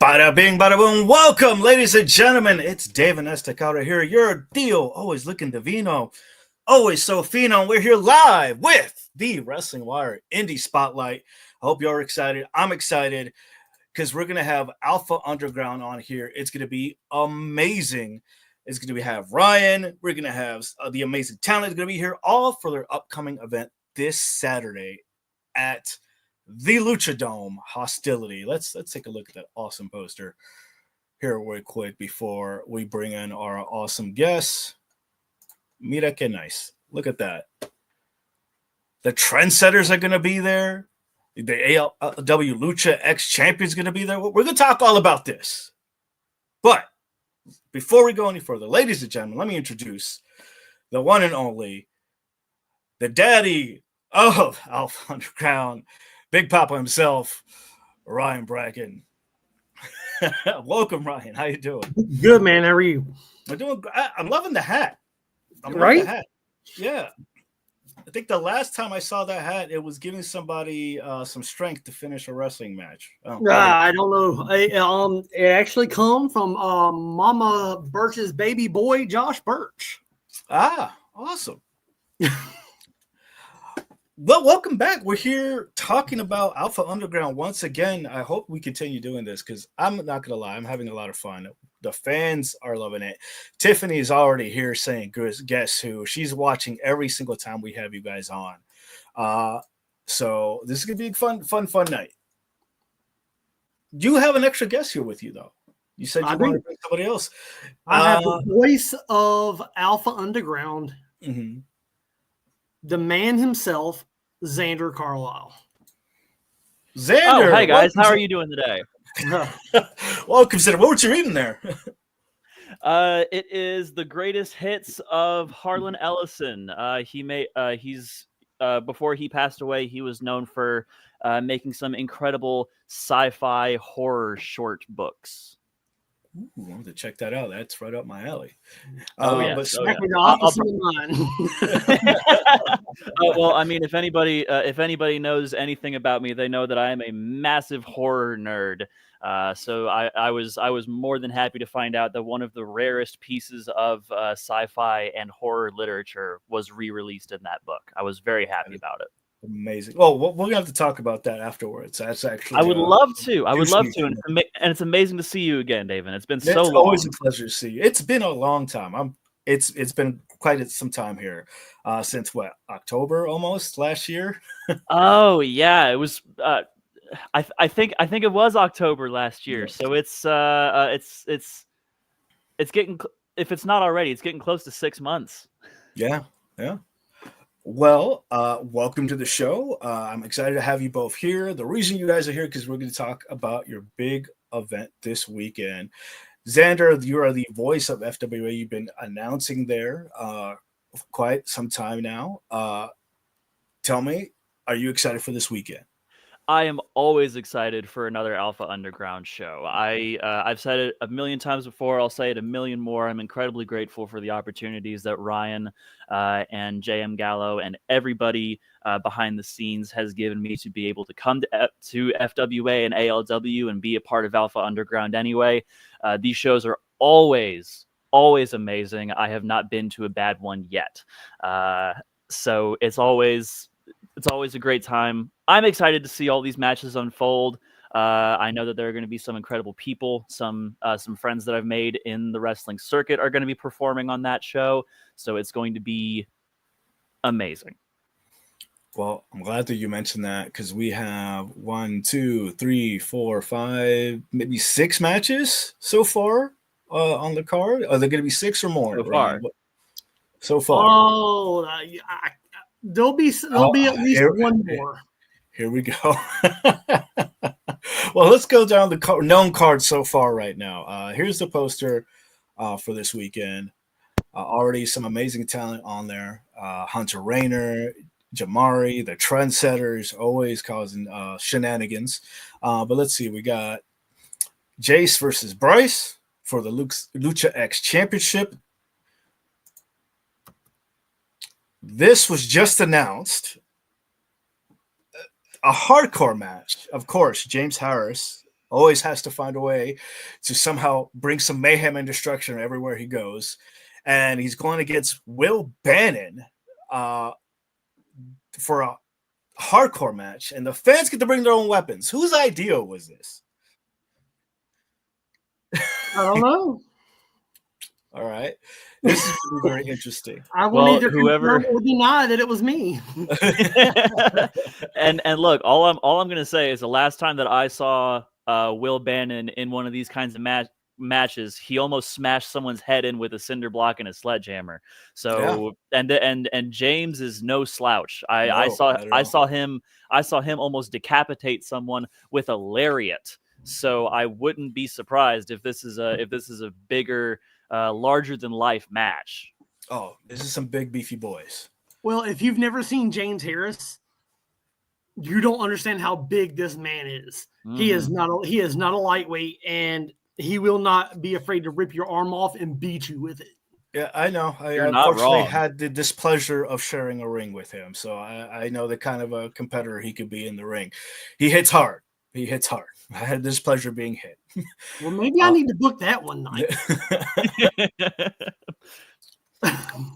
Bada bing, bada boom. Welcome, ladies and gentlemen. It's Dave and Estacado here. Your deal, always looking divino, always so fino. We're here live with the Wrestling Wire Indy Spotlight. I hope you're excited. I'm excited because we're going to have Alpha Underground on here. It's going to be amazing. It's going to have Ryan. We're going to have the amazing talent is going to be here, all for their upcoming event this Saturday at the Lucha Dome, Hostility. Let's take a look at that awesome poster here real quick before we bring in our awesome guests. Mira que nice. Look at that. The trendsetters are going to be there. The ALW Lucha X champion is going to be there. We're going to talk all about this. But before we go any further, ladies and gentlemen, let me introduce the one and only, the daddy of Alpha Underground, Big Papa himself, Ryan Braken. Welcome, Ryan. How you doing? Good, man. How are you? I'm loving the hat. Right? The hat. Yeah. I think the last time I saw that hat, it was giving somebody some strength to finish a wrestling match. I don't know. It actually come from Mama Birch's baby boy, Josh Birch. Ah, awesome. Well, welcome back. We're here talking about Alpha Underground once again. I hope we continue doing this because I'm not going to lie. I'm having a lot of fun. The fans are loving it. Tiffany is already here saying, guess who? She's watching every single time we have you guys on. So this is going to be a fun night. Do you have an extra guest here with you, though? You said you wanted to bring somebody else. I have the voice of Alpha Underground. Mm-hmm. The man himself, Xander Carlisle. Xander, oh, hi guys, how are you doing today? Welcome, Xander. What were you reading there? It is the greatest hits of Harlan Ellison. Before he passed away, he was known for making some incredible sci-fi horror short books. Ooh, I want to check that out. That's right up my alley. Yes. Well, I mean, if anybody knows anything about me, they know that I am a massive horror nerd. So I was more than happy to find out that one of the rarest pieces of sci-fi and horror literature was re-released in that book. I was very happy about it. Amazing. Well, we're gonna have to talk about that afterwards. That's actually I would love to. And it's amazing to see you again, David. It's been so long. It's always a pleasure to see you. It's been a long time. It's been quite some time here. Since what, October almost last year? Oh yeah, it was. I think it was October last year. So it's getting, if it's not already, it's getting close to 6 months. Yeah. Well, welcome to the show. I'm excited to have you both here. The reason you guys are here because we're going to talk about your big event this weekend. Xander, you are the voice of FWA. You've been announcing there quite some time now. Tell me, are you excited for this weekend? I am always excited for another Alpha Underground show. I've said it a million times before. I'll say it a million more. I'm incredibly grateful for the opportunities that Ryan and JM Gallo and everybody behind the scenes has given me to be able to come to FWA and ALW and be a part of Alpha Underground anyway. These shows are always amazing. I have not been to a bad one yet. So it's always a great time. I'm excited to see all these matches unfold. I know that there are going to be some incredible people. Some friends that I've made in the wrestling circuit are going to be performing on that show. So it's going to be amazing. Well, I'm glad that you mentioned that because we have 1, 2, 3, 4, 5, maybe 6 matches so far on the card. Are there going to be 6 or more? So far. Oh, there'll be at least one more. Here we go. Well, let's go down the known cards so far right now. Here's the poster for this weekend. Already some amazing talent on there. Hunter Rainer, Jamari, the trendsetters, always causing shenanigans. But let's see. We got Jace versus Bryce for the Lucha X Championship. This was just announced. A hardcore match, of course. James Harris Always has to find a way to somehow bring some mayhem and destruction everywhere he goes. And he's going against Will Bannon for a hardcore match. And the fans get to bring their own weapons. Whose idea was this? I don't know. All right. This is going to be very interesting. I will neither confirm or deny that it was me. and look, all I'm going to say is the last time that I saw Will Bannon in one of these kinds of matches, he almost smashed someone's head in with a cinder block and a sledgehammer. So and James is no slouch. I saw him almost decapitate someone with a lariat. So I wouldn't be surprised if this is a bigger, larger than life match. Oh, this is some big beefy boys. Well, if you've never seen James Harris, you don't understand how big this man is. Mm-hmm. He is not a lightweight, and he will not be afraid to rip your arm off and beat you with it. Yeah, I know. I unfortunately had the displeasure of sharing a ring with him, so I know the kind of a competitor he could be in the ring. He hits hard. I had this pleasure being hit. Well, maybe I need to book that one night.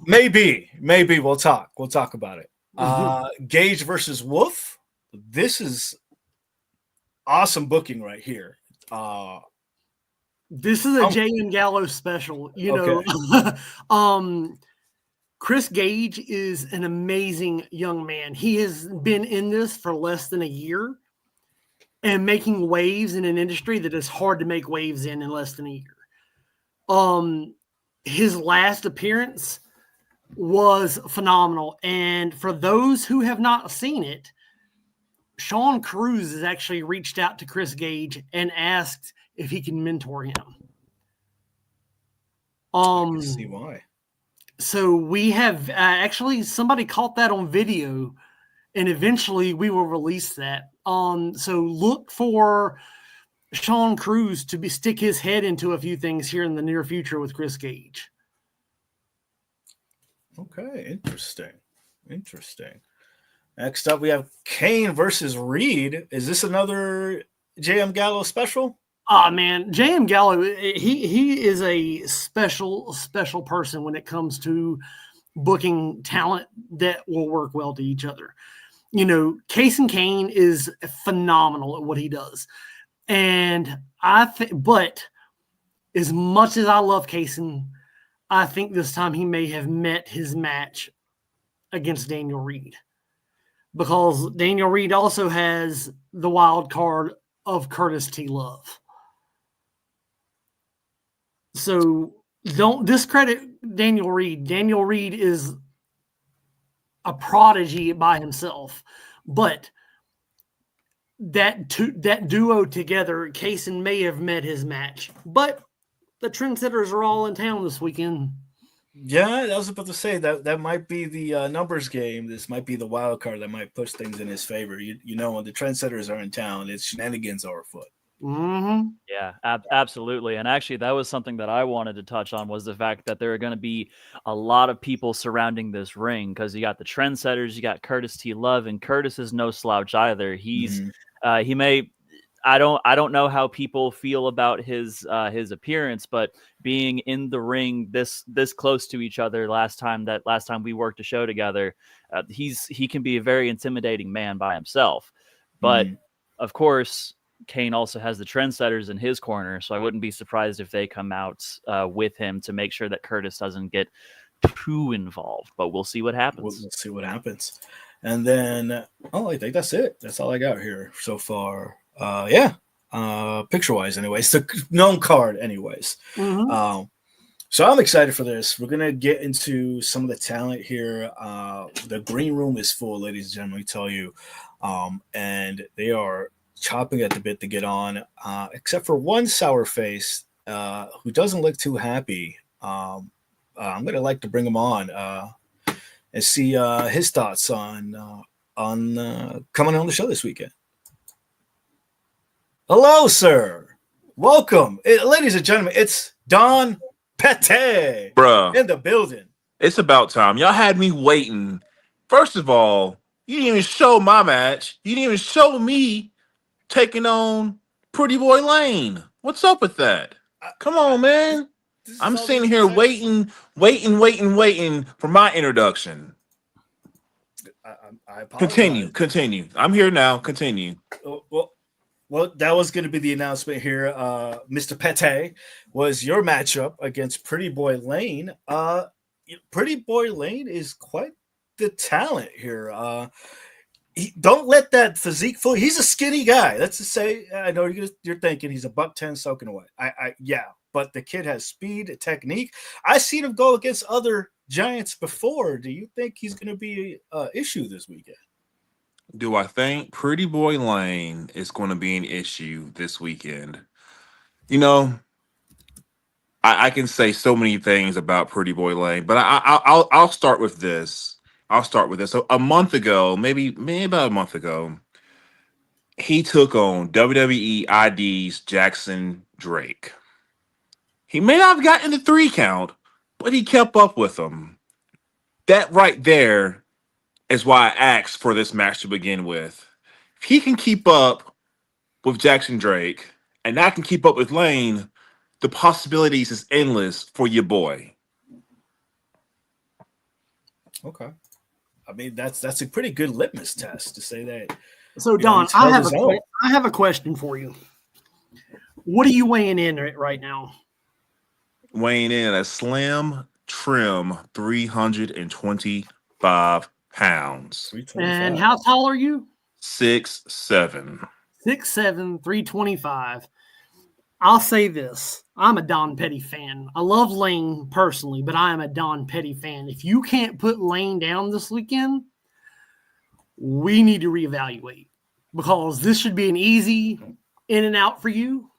Maybe we'll talk about it. Gage versus Wolf. This is awesome booking right here. This is a J.M. Gallows special. Chris Gage is an amazing young man. He has been in this for less than a year and making waves in an industry that is hard to make waves in less than a year. His last appearance was phenomenal. And for those who have not seen it, Sean Cruz has actually reached out to Chris Gage and asked if he can mentor him. I can see why. So we have actually somebody caught that on video, and eventually we will release that. So look for Sean Cruz to stick his head into a few things here in the near future with Chris Gage. Okay, interesting. Next up, we have Kane versus Reed. Is this another J.M. Gallo special? Man, J.M. Gallo, he is a special person when it comes to booking talent that will work well to each other. Kason Kane is phenomenal at what he does. And but as much as I love Kason, I think this time he may have met his match against Daniel Reed, because Daniel Reed also has the wild card of Curtis T. Love. So don't discredit Daniel Reed. Daniel Reed is a prodigy by himself, but that duo together, Kason may have met his match, but the trendsetters are all in town this weekend. Yeah, I was about to say that might be the numbers game. This might be the wild card that might push things in his favor. When the trendsetters are in town, it's shenanigans are afoot. Mm-hmm. Yeah, absolutely. And actually, that was something that I wanted to touch on, was the fact that there are going to be a lot of people surrounding this ring, because you got the trendsetters, you got Curtis T. Love, and Curtis is no slouch either. He's he may. I don't know how people feel about his appearance, but being in the ring this close to each other last time we worked a show together, he can be a very intimidating man by himself. But of course, Kane also has the trendsetters in his corner, so I wouldn't be surprised if they come out with him to make sure that Curtis doesn't get too involved. But we'll see what happens. We'll see what happens. And then, I think that's it. That's all I got here so far. Picture-wise, anyways, the known card, anyways. Mm-hmm. So I'm excited for this. We're gonna get into some of the talent here. The green room is full, ladies and gentlemen. We tell you, and they are chopping at the bit to get on, except for one sour face who doesn't look too happy. I'm gonna like to bring him on and see his thoughts on coming on the show this weekend. Hello, sir. Welcome. Ladies and gentlemen, it's Don Pete. Bruh. In the building. It's about time. Y'all had me waiting. First of all, you didn't even show my match. You didn't even show me taking on Pretty Boy Lane. What's up with that? Come on, man. I'm sitting here waiting for my introduction. I apologize. Continue. I'm here now. Continue. Well, that was going to be the announcement here. Mr. Pete was your matchup against Pretty Boy Lane. Pretty Boy Lane is quite the talent here. Don't let that physique fool. He's a skinny guy. Let's just say. I know you're thinking he's a $110 soaking away. Yeah, but the kid has speed, technique. I've seen him go against other giants before. Do you think he's going to be an issue this weekend? Do I think Pretty Boy Lane is going to be an issue this weekend? You know, I can say so many things about Pretty Boy Lane, but I'll start with this. So a month ago, maybe about a month ago, he took on WWE ID's Jackson Drake. He may not have gotten the 3 count, but he kept up with him. That right there is why I asked for this match to begin with. If he can keep up with Jackson Drake, and I can keep up with Lane, the possibilities is endless for your boy. Okay. I mean, that's a pretty good litmus test to say that. So, Don, I have a question for you. What are you weighing in right now? Weighing in at a slim, trim 325 pounds. And how tall are you? 6'7". 6'7", 325. I'll say this. I'm a Don Petty fan. I love Lane personally, but I am a Don Petty fan. If you can't put Lane down this weekend, we need to reevaluate, because this should be an easy in and out for you.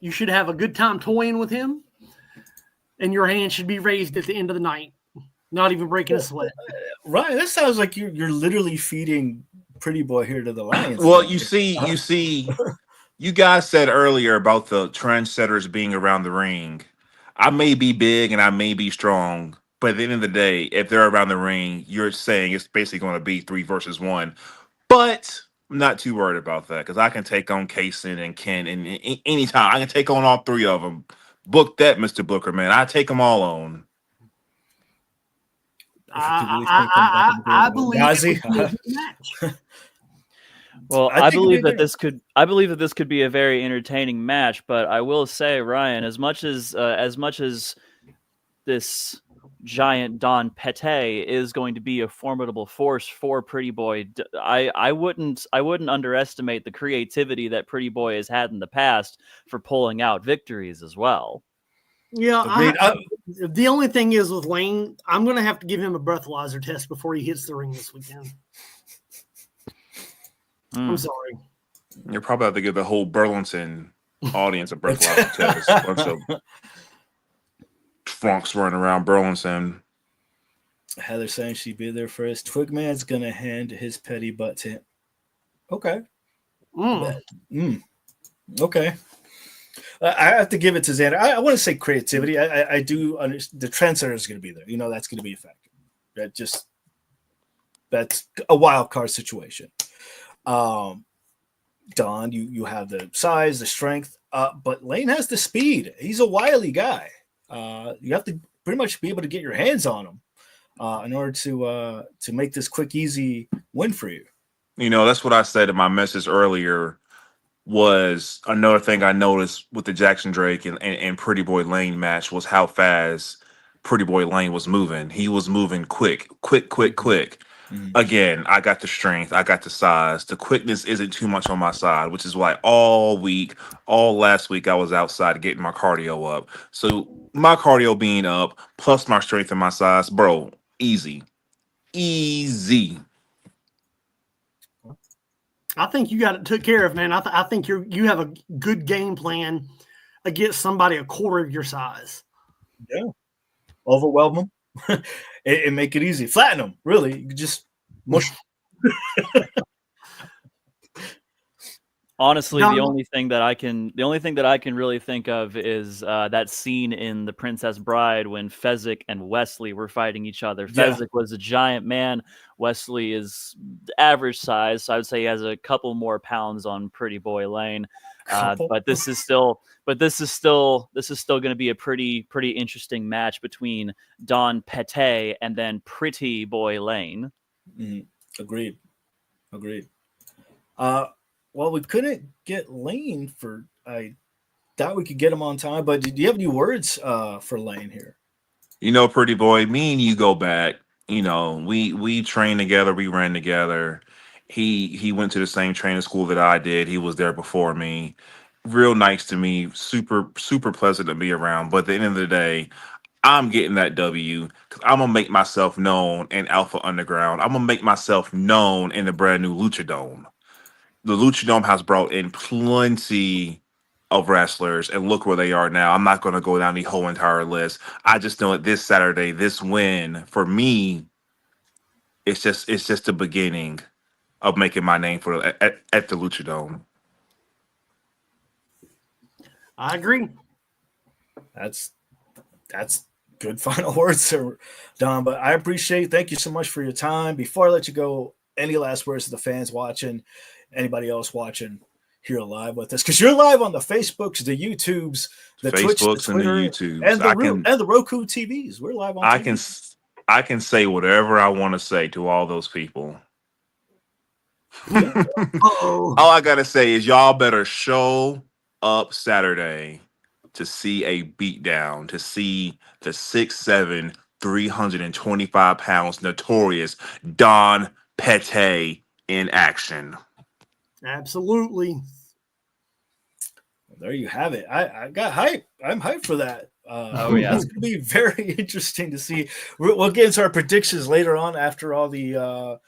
You should have a good time toying with him, and your hand should be raised at the end of the night, not even breaking a sweat. Ryan, that sounds like you're literally feeding Pretty Boy here to the Lions. Well, you see, you guys said earlier about the trendsetters being around the ring. I may be big and I may be strong, but at the end of the day, if they're around the ring, you're saying it's basically going to be 3 versus 1. But I'm not too worried about that, because I can take on Kaysen and Ken and anytime. I can take on all 3 of them. Book that, Mr. Booker, man. I take them all on. I believe it would be a good match. Well, I believe that this could be a very entertaining match, but I will say, Ryan, as much as this giant Don Pete is going to be a formidable force for Pretty Boy, I wouldn't underestimate the creativity that Pretty Boy has had in the past for pulling out victories as well. Yeah, the only thing is with Lane, I'm going to have to give him a breathalyzer test before he hits the ring this weekend. I'm sorry. You'll probably have to give the whole Burlington audience a breathalyzer test. A bunch of drunks running around Burlington. Heather saying she'd be there first. Twigman's going to hand his petty butt to him. Okay. Okay. I have to give it to Xander. I want to say creativity. I do understand the trendsetter is going to be there. You know, that's going to be a factor. That's a wild card situation. Don, you have the size, the strength, but Lane has the speed. He's a wily guy. You have to pretty much be able to get your hands on him in order to make this quick, easy win for you. You know, that's what I said in my message earlier. Was another thing I noticed with the Jackson Drake and Pretty Boy Lane match was how fast Pretty Boy Lane was moving. He was moving quick. Mm-hmm. Again, I got the strength. I got the size. The quickness isn't too much on my side, which is why all last week, I was outside getting my cardio up. So my cardio being up, plus my strength and my size, bro, easy. I think you got it took care of, man. I think you have a good game plan against somebody a quarter of your size. Yeah. Overwhelm them and make it easy. Flatten them, really. You just mush. Honestly, the only thing that I can really think of is that scene in The Princess Bride when Fezzik and Wesley were fighting each other. Fezzik was a giant man. Wesley is average size, so I would say he has a couple more pounds on Pretty Boy Lane. Couple. But this is still going to be a pretty interesting match between Don Pete and then Pretty Boy Lane. Agreed. Well, we couldn't get Lane I thought we could get him on time, but do you have any words for Lane here? Pretty boy, me and you go back. We trained together, we ran together. He went to the same training school that I did. He was there before me. Real nice to me, super pleasant to be around. But at the end of the day, I'm getting that W because I'm gonna make myself known in Alpha Underground. I'm gonna make myself known in the brand new Luchadome. The Luchadome has brought in plenty of wrestlers, and look where they are now. I'm not going to go down the whole entire list. I just know that this Saturday, this win for me, it's just the beginning of making my name at the Luchadome. I agree. That's good final words, sir, Don. But I appreciate. Thank you so much for your time. Before I let you go, any last words to the fans watching? Anybody else watching here live with us? Because you're live on the Facebooks, the YouTubes, the Twitch, the Twitter, and the YouTubes, and the Roku TVs. We're live on. TV. I can say whatever I want to say to all those people. All I gotta say is y'all better show up Saturday to see a beatdown, to see the 6'7", 325 pounds notorious Don Pete in action. Absolutely. Well, there you have it. I got hype. I'm hyped for that. Yeah, it's going to be very interesting to see. We'll get into our predictions later on after all the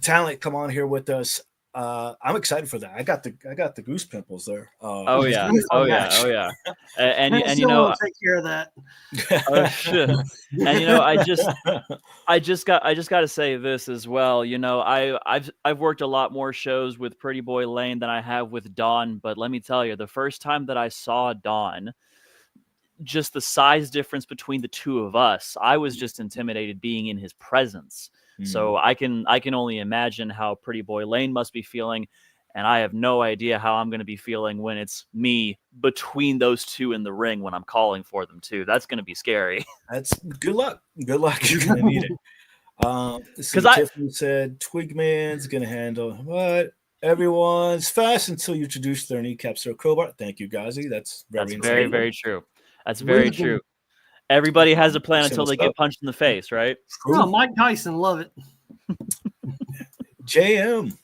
talent come on here with us. I'm excited for that. I got the goose pimples there. Oh yeah. And take care of that. Oh shit. And I just got to say this as well. I've worked a lot more shows with Pretty Boy Lane than I have with Don, but let me tell you, the first time that I saw Don, just the size difference between the two of us, I was just intimidated being in his presence. So I can only imagine how Pretty Boy Lane must be feeling, and I have no idea how I'm going to be feeling when it's me between those two in the ring when I'm calling for them too. That's going to be scary. That's good luck. Good luck. You're going to need it. Because Tiffany said Twigman's going to handle what? Everyone's fast until you introduce their kneecaps or crowbar. Thank you, Gazi. That's very, very true. That's very true. Everybody has a plan until they get punched in the face, right? Oh, Mike Tyson, love it. JM.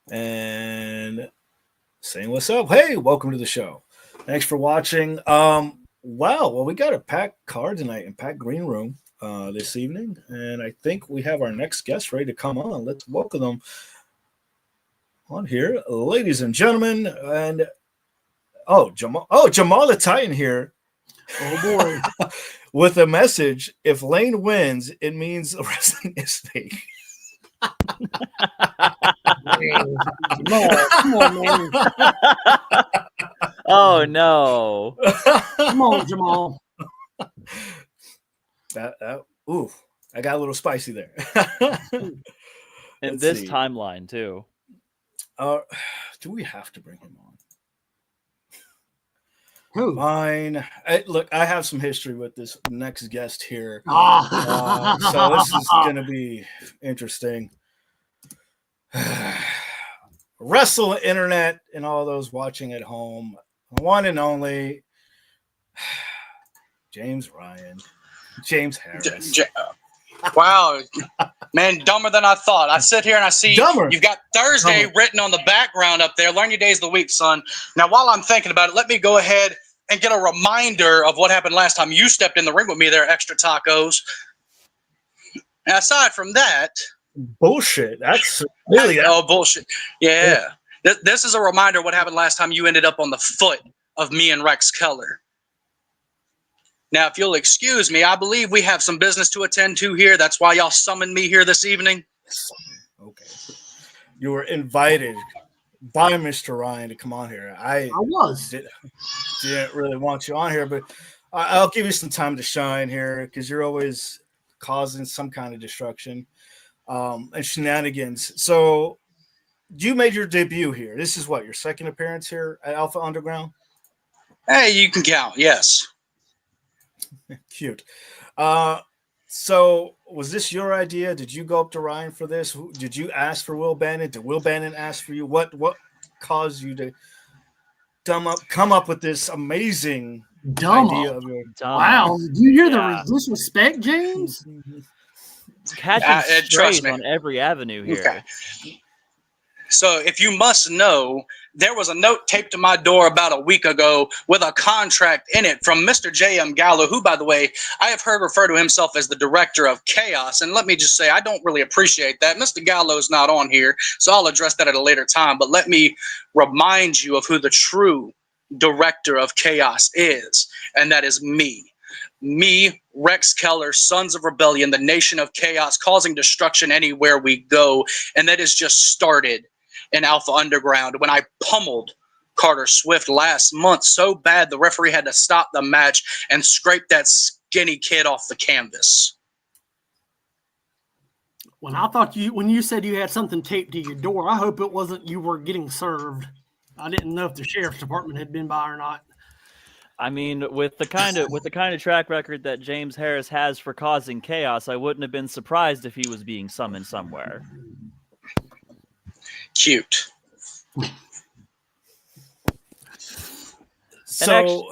And saying what's up. Hey, welcome to the show. Thanks for watching. Wow, well, we got a packed card tonight and packed green room this evening. And I think we have our next guest ready to come on. Let's welcome them on here. Ladies and gentlemen. And Jamal the Titan here. Oh boy. With a message: if Lane wins, it means wrestling is fake. Come on, man. Oh no! Come on, Jamal. I got a little spicy there. In this timeline too. Do we have to bring him on? Who? Fine. Look, I have some history with this next guest here. Oh. So this is going to be interesting. Wrestle Internet and all those watching at home. One and only James Harris. Wow. Man, dumber than I thought. I sit here and I see you've got Thursday written on the background up there. Learn your days of the week, son. Now, while I'm thinking about it, let me go ahead and get a reminder of what happened last time you stepped in the ring with me there, Extra Tacos. Now, aside from that... Bullshit. That's really... Oh, bullshit. Yeah. This is a reminder of what happened last time you ended up on the foot of me and Rex Keller. Now, if you'll excuse me, I believe we have some business to attend to here. That's why y'all summoned me here this evening. Okay. You were invited by Mr. Ryan to come on here. I didn't really want you on here, but I'll give you some time to shine here because you're always causing some kind of destruction and shenanigans. So you made your debut here. This is what, your second appearance here at Alpha Underground? Hey, you can count. Yes. Cute. So was this your idea? Did you go up to Ryan for this? Did you ask for Will Bannon? Did Will Bannon ask for you? What caused you to come up with this amazing idea of your wow? Do you hear the disrespect, James? Catching strays on every avenue here. Okay. So if you must know, there was a note taped to my door about a week ago with a contract in it from Mr. J.M. Gallo, who, by the way, I have heard refer to himself as the director of chaos. And let me just say, I don't really appreciate that. Mr. Gallo's not on here, so I'll address that at a later time. But let me remind you of who the true director of chaos is, and that is me. Me, Rex Keller, Sons of Rebellion, the nation of chaos, causing destruction anywhere we go. And that has just started in Alpha Underground when I pummeled Carter Swift last month so bad the referee had to stop the match and scrape that skinny kid off the canvas. When you said you had something taped to your door, I hope it wasn't you were getting served. I didn't know if the sheriff's department had been by or not. I mean, with the kind of track record that James Harris has for causing chaos, I wouldn't have been surprised if he was being summoned somewhere. Cute. So,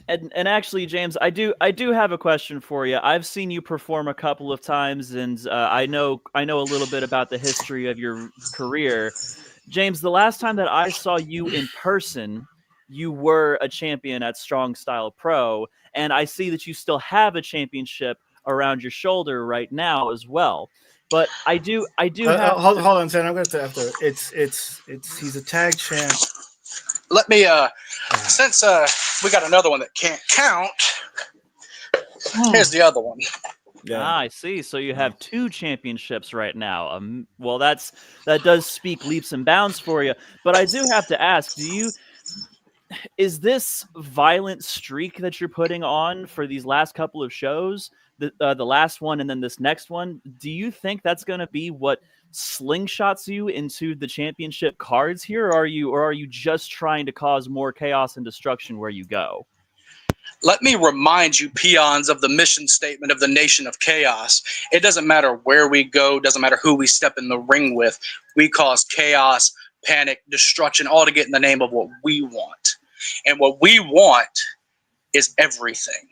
and actually, James, I do have a question for you. I've seen you perform a couple of times, and I know a little bit about the history of your career. James, the last time that I saw you in person, you were a champion at Strong Style Pro, and I see that you still have a championship around your shoulder right now as well. But I do have hold on, Sam. I'm going to have to. It's he's a tag champ. Let me since we got another one that can't count. Here's the other one. Yeah. I see. So you have 2 championships right now. Well, that does speak leaps and bounds for you. But I do have to ask: is this violent streak that you're putting on for these last couple of shows? The last one and then this next one, do you think that's going to be what slingshots you into the championship cards here, or are you just trying to cause more chaos and destruction where you go? Let me remind you, peons, of the mission statement of the nation of chaos. It doesn't matter where we go, doesn't matter who we step in the ring with. We cause chaos, panic, destruction, all to get in the name of what we want. And what we want is everything.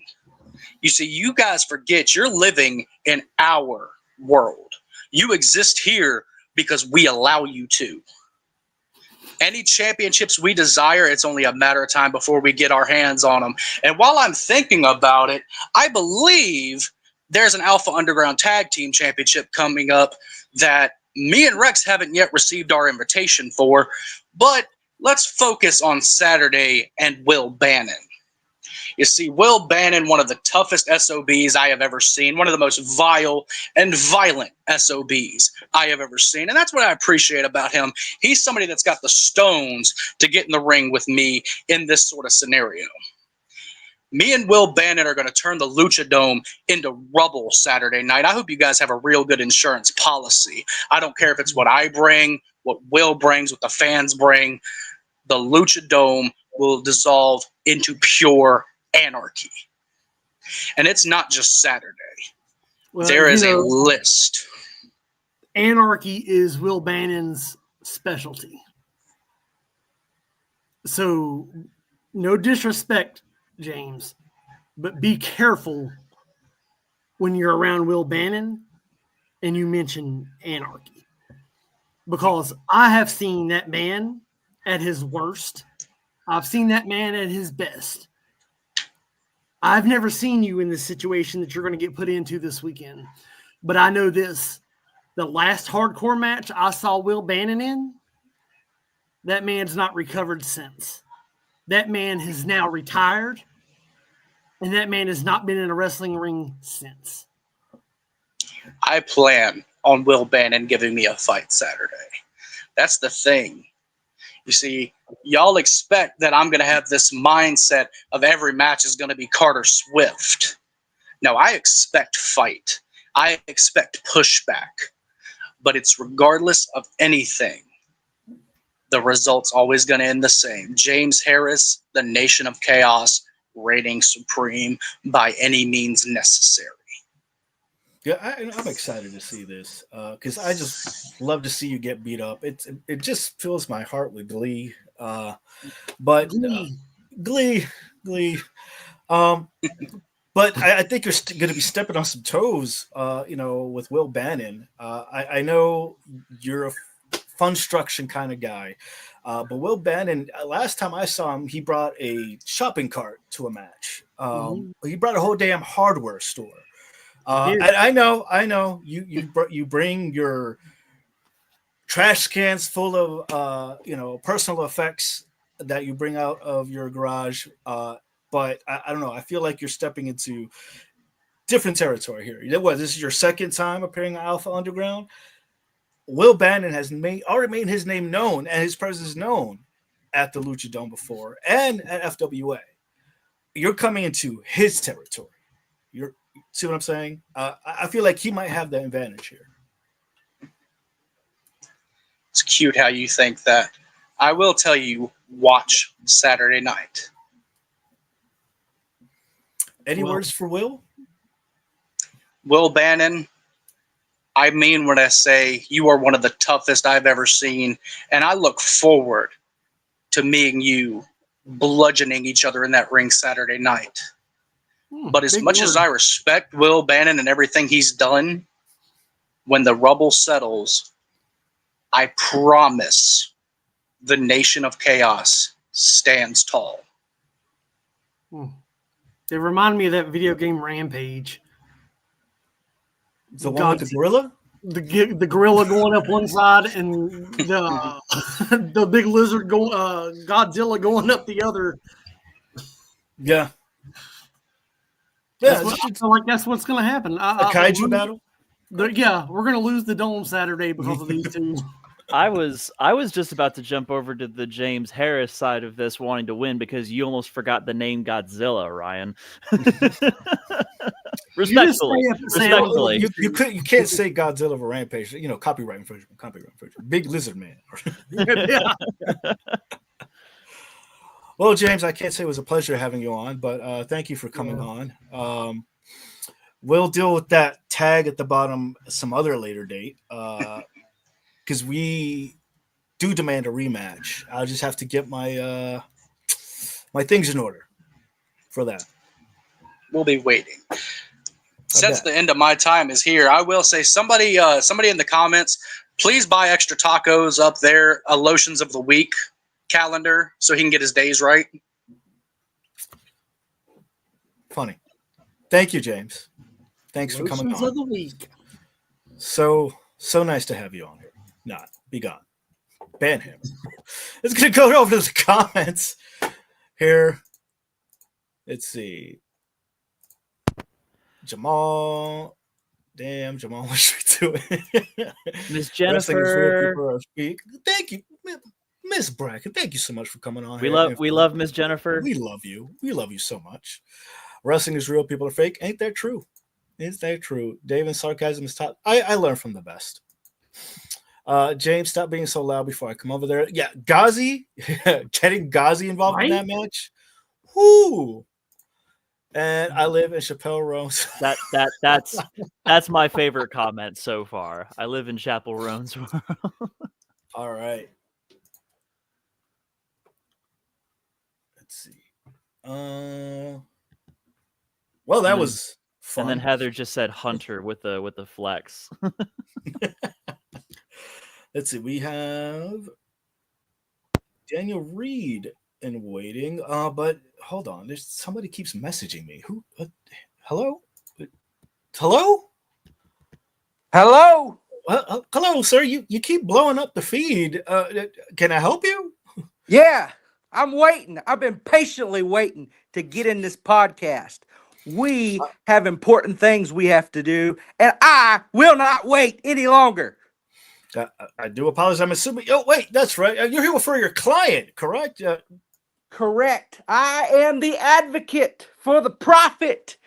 You see, you guys forget you're living in our world. You exist here because we allow you to. Any championships we desire, it's only a matter of time before we get our hands on them. And while I'm thinking about it, I believe there's an Alpha Underground Tag Team Championship coming up that me and Rex haven't yet received our invitation for. But let's focus on Saturday and Will Bannon. You see, Will Bannon, one of the toughest SOBs I have ever seen, one of the most vile and violent SOBs I have ever seen. And that's what I appreciate about him. He's somebody that's got the stones to get in the ring with me in this sort of scenario. Me and Will Bannon are going to turn the Lucha Dome into rubble Saturday night. I hope you guys have a real good insurance policy. I don't care if it's what I bring, what Will brings, what the fans bring. The Lucha Dome will dissolve into pure anarchy. And it's not just Saturday. Well, there is a list. Anarchy is Will Bannon's specialty. So, no disrespect, James, but be careful when you're around Will Bannon and you mention anarchy. Because I have seen that man at his worst. I've seen that man at his best. I've never seen you in the situation that you're going to get put into this weekend. But I know this. The last hardcore match I saw Will Bannon in, that man's not recovered since. That man has now retired, and that man has not been in a wrestling ring since. I plan on Will Bannon giving me a fight Saturday. That's the thing. You see, y'all expect that I'm going to have this mindset of every match is going to be Carter Swift. No, I expect fight. I expect pushback. But it's regardless of anything. the result's always going to end the same. James Harris, the Nation of Chaos, reigning supreme by any means necessary. Yeah, I'm excited to see this because I just love to see you get beat up. It just fills my heart with glee. But glee. But I think you're going to be stepping on some toes, with Will Bannon. I know you're a Funstruction kind of guy, but Will Bannon, last time I saw him, he brought a shopping cart to a match. He brought a whole damn hardware store. And I know you bring your trash cans full of personal effects that you bring out of your garage. But I don't know. I feel like you're stepping into different territory here. This is your second time appearing on Alpha Underground. Will Bannon has already made his name known and his presence known at the Lucha Dome before and at FWA. You're coming into his territory. See what I'm saying? I feel like he might have the advantage here. It's cute how you think that. I will tell you, watch Saturday night. Any words for Will? Will Bannon, I mean when I say you are one of the toughest I've ever seen, and I look forward to me and you bludgeoning each other in that ring Saturday night. But as much as I respect Will Bannon and everything he's done, when the rubble settles, I promise the Nation of Chaos stands tall. They remind me of that video game Rampage. The one with the gorilla? The gorilla going up one side and the big lizard Godzilla going up the other. Yeah. Yeah, I feel like that's what's going to happen. A kaiju battle? We're going to lose the dome Saturday because of these two. I was just about to jump over to the James Harris side of this, wanting to win because you almost forgot the name Godzilla, Ryan. Respectfully. You can't say Godzilla of a Rampage. Copyright infringement. Big lizard man. Yeah. Well, James, I can't say it was a pleasure having you on, but thank you for coming on. We'll deal with that tag at the bottom some other later date because we do demand a rematch. I'll just have to get my my things in order for that. We'll be waiting. Since the end of my time is here, I will say somebody in the comments, please buy extra tacos up there, a Lotions of the Week calendar so he can get his days right. Funny. Thank you, James. Thanks for coming on. Of the week. So nice to have you on here. Not be gone. Ban him. Let's gonna go over to the comments here. Let's see. Jamal. Damn, Jamal went straight to it. Miss Jennifer. Thank you. Miss Braken, thank you so much for coming on. We love Miss Jennifer. We love you. We love you so much. Wrestling is real, people are fake. Ain't that true? Is that true? David's sarcasm is top. I learn from the best. James, stop being so loud before I come over there. Yeah, Ghazi, getting Ghazi involved in that match. Whoo! And I live in Chappelle Roan's. That's my favorite comment so far. I live in Chapel Roan's world. All right. Let's see. Well, that was fun. And then Heather just said Hunter with the flex. Let's see. We have Daniel Reed in waiting. But hold on. There's somebody keeps messaging me. Who? Hello? Hello? Hello? Hello, sir. You keep blowing up the feed. Can I help you? Yeah, I'm waiting. I've been patiently waiting to get in this podcast. We have important things we have to do, and I will not wait any longer. I do apologize. I'm assuming. Oh, wait, that's right. You're here for your client, correct? Correct. I am the advocate for the prophet,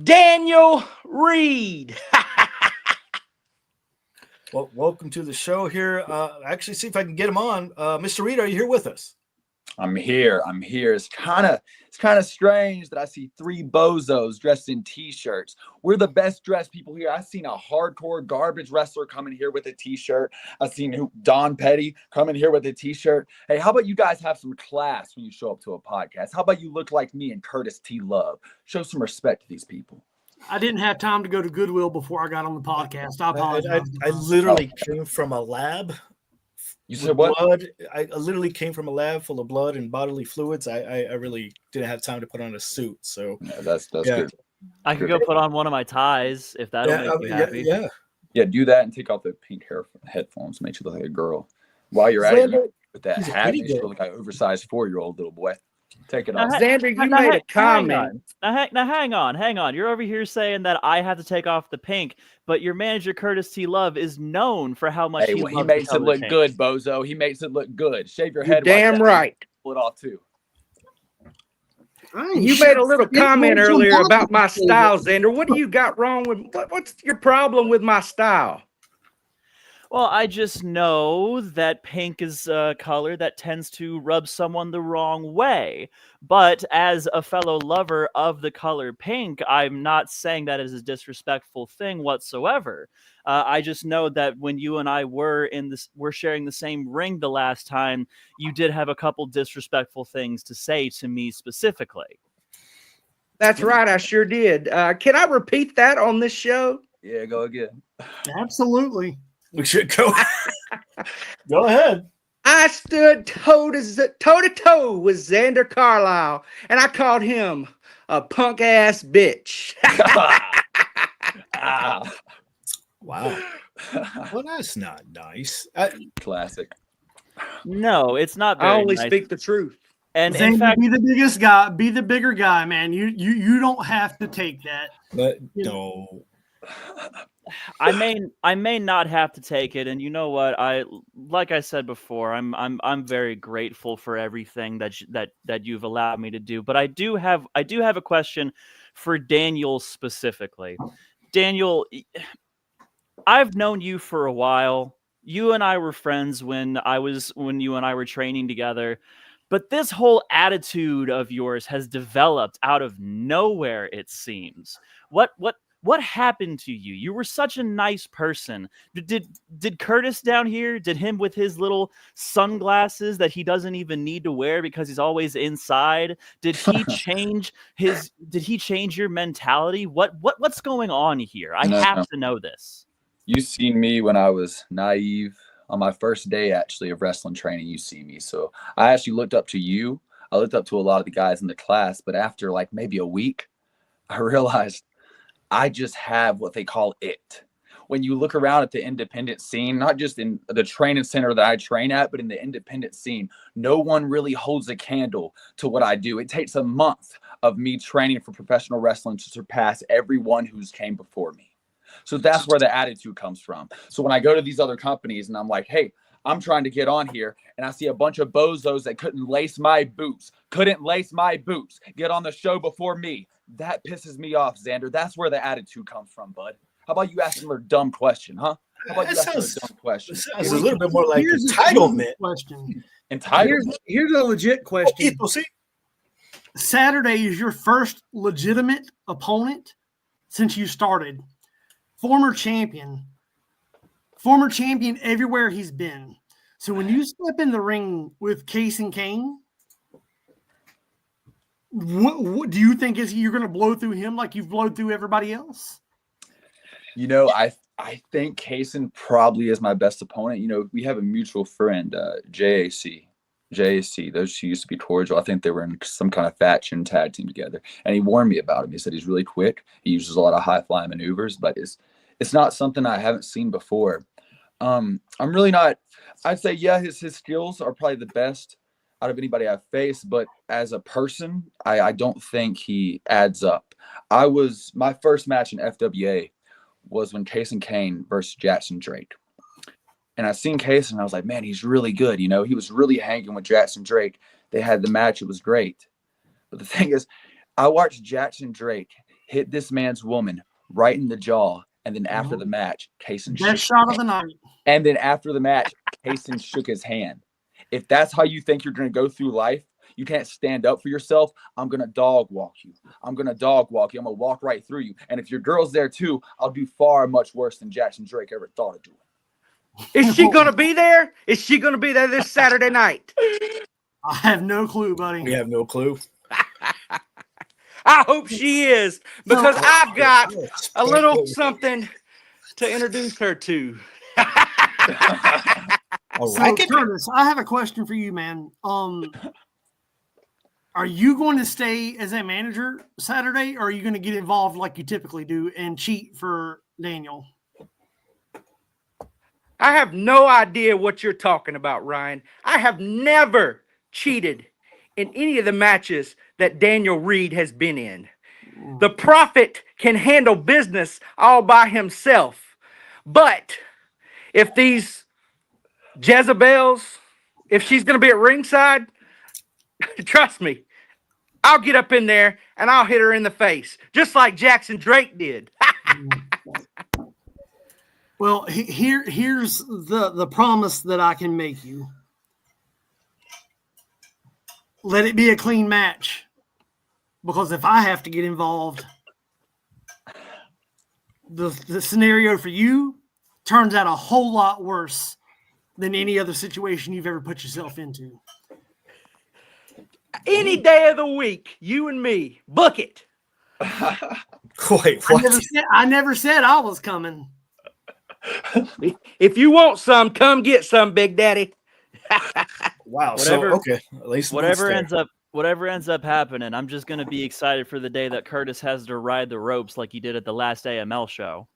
Daniel Reed. Well, welcome to the show here. Actually, see if I can get him on. Mr. Reed, are you here with us? I'm here. It's kind of strange that I see three bozos dressed in t-shirts. We're the best dressed people here. I've seen a hardcore garbage wrestler come in here with a t-shirt. I've seen Don Petty come in here with a t-shirt. Hey, how about you guys have some class when you show up to a podcast? How about you look like me and Curtis T. Love? Show some respect to these people. I didn't have time to go to Goodwill before I got on the podcast. I apologize. I literally came from a lab. You said what? Blood. I literally came from a lab full of blood and bodily fluids. I really didn't have time to put on a suit. So yeah, that's good. I could go put on one of my ties if that'll make you happy. Yeah, do that and take off the pink headphones. Make you look like a girl. While you're at it, with that hat, you look like an oversized 4-year-old little boy. Take it off. Xander, you made a comment. Now, hang on. You're over here saying that I have to take off the pink, but your manager, Curtis T. Love, is known for how much he makes it look good, bozo. He makes it look good. Shave your head. Damn right. Pull it off, too. You made a little comment earlier about my style, Xander. What do you got wrong with what's your problem with my style? Well, I just know that pink is a color that tends to rub someone the wrong way. But as a fellow lover of the color pink, I'm not saying that is a disrespectful thing whatsoever. I just know that when you and I were sharing the same ring the last time, you did have a couple disrespectful things to say to me specifically. That's right, I sure did. Can I repeat that on this show? Yeah, go again. Absolutely. We should go. Go ahead. I stood toe to toe with Xander Carlisle, and I called him a punk ass bitch. Wow. Well, that's not nice. Classic. No, it's not very I only nice. speak the truth. And Xander, in fact, be the biggest guy, be the bigger guy, man. You don't have to take that. But no. I may not have to take it, and you know what? Like I said before, I'm very grateful for everything that you've allowed me to do. But I do have a question for Daniel specifically. Daniel, I've known you for a while. You and I were friends when you and I were training together. But this whole attitude of yours has developed out of nowhere, it seems. What happened to you? You were such a nice person. Did Curtis down here, did him with his little sunglasses that he doesn't even need to wear because he's always inside? Did he change your mentality? What's going on here? I have to know this. You seen me when I was naive on my first day actually of wrestling training. You see me. So I actually looked up to you. I looked up to a lot of the guys in the class, but after like maybe a week, I realized I just have what they call it. When you look around at the independent scene, not just in the training center that I train at, but in the independent scene, no one really holds a candle to what I do. It takes a month of me training for professional wrestling to surpass everyone who's came before me. So that's where the attitude comes from. So when I go to these other companies and I'm like, hey, I'm trying to get on here, and I see a bunch of bozos that couldn't lace my boots, get on the show before me. That pisses me off, Xander. That's where the attitude comes from, bud. How about you ask them a dumb question, huh? How about you ask them a dumb question? Sounds a little bit more like entitlement. Here's a legit question. Saturday is your first legitimate opponent since you started. Former champion everywhere he's been. So when you step in the ring with Case and Kane, what do you think you're going to blow through him like you've blown through everybody else? You know, I think Kaysen probably is my best opponent. You know, we have a mutual friend, JAC. Those two used to be cordial. I think they were in some kind of faction tag team together. And he warned me about him. He said he's really quick. He uses a lot of high flying maneuvers, but it's not something I haven't seen before. I'm really not. I'd say, yeah, his skills are probably the best out of anybody I've faced, but as a person, I don't think he adds up. My first match in FWA was when Kaysen Kane versus Jackson Drake. And I seen Kaysen and I was like, man, he's really good. You know, he was really hanging with Jackson Drake. They had the match. It was great. But the thing is, I watched Jackson Drake hit this man's woman right in the jaw And then after the match, Kaysen best shot of the night. And then after the match, Kaysen shook his hand. If that's how you think you're going to go through life, you can't stand up for yourself. I'm going to dog walk you. I'm going to walk right through you. And if your girl's there too, I'll do far much worse than Jackson Drake ever thought of doing. Is she going to be there? Is she going to be there this Saturday night? I have no clue, buddy. We have no clue. I hope she is, because I've got a little something to introduce her to. So, Curtis, I have a question for you, man. Are you going to stay as a manager Saturday, or are you going to get involved like you typically do and cheat for Daniel? I have no idea what you're talking about, Ryan. I have never cheated in any of the matches that Daniel Reed has been in. The Prophet can handle business all by himself. But if these Jezebels, if she's going to be at ringside, trust me, I'll get up in there and I'll hit her in the face, just like Jackson Drake did. Well, here's the promise that I can make you. Let it be a clean match. Because if I have to get involved, the scenario for you turns out a whole lot worse than any other situation you've ever put yourself into. Any day of the week, you and me, book it. Wait, what? I never said I was coming. If you want some, come get some, Big Daddy. Wow. Whatever, okay. At least whatever ends up happening, I'm just going to be excited for the day that Curtis has to ride the ropes like he did at the last AML show.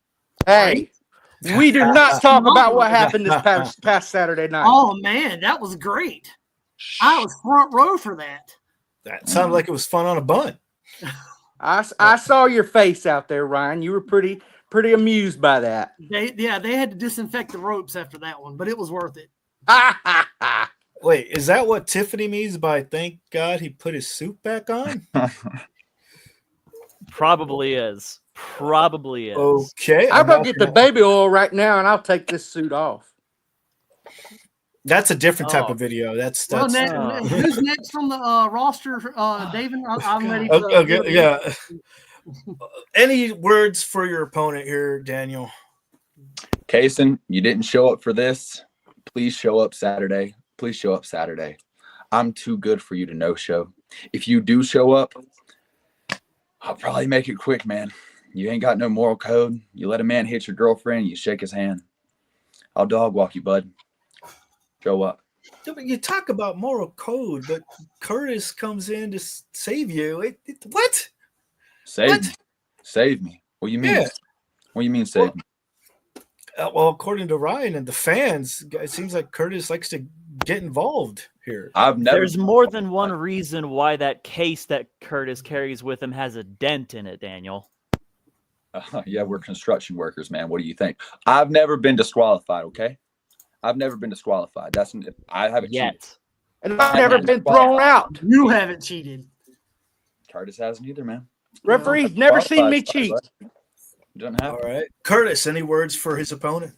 Hey, we do not talk about what happened this past Saturday night. Oh, man, that was great. I was front row for that. That sounded like it was fun on a bun. I saw your face out there, Ryan. You were pretty amused by that. They had to disinfect the ropes after that one, but it was worth it. Wait, is that what Tiffany means by thank God he put his suit back on? Probably is. Okay. I'll go get the baby oil right now, and I'll take this suit off. That's a different type of video. That's who's next on the roster? David, I'm ready. Okay, yeah. Any words for your opponent here, Daniel? Kaysen, you didn't show up for this. Please show up Saturday. Please show up Saturday. I'm too good for you to no-show. If you do show up, I'll probably make it quick, man. You ain't got no moral code. You let a man hit your girlfriend, you shake his hand. I'll dog walk you, bud. Show up. You talk about moral code, but Curtis comes in to save you. What? Save me. What do you mean? Yeah. What do you mean save me? Well, according to Ryan and the fans, it seems like Curtis likes to get involved here. There's more than one reason why that case that Curtis carries with him has a dent in it, Daniel. Yeah, we're construction workers, man. What do you think? I've never been disqualified, okay? I've never been disqualified. I haven't yet. Cheated. And I've never been thrown out. You haven't cheated. Curtis hasn't either, man. Referee's never seen me cheat. Doesn't happen. All right. Curtis, any words for his opponent?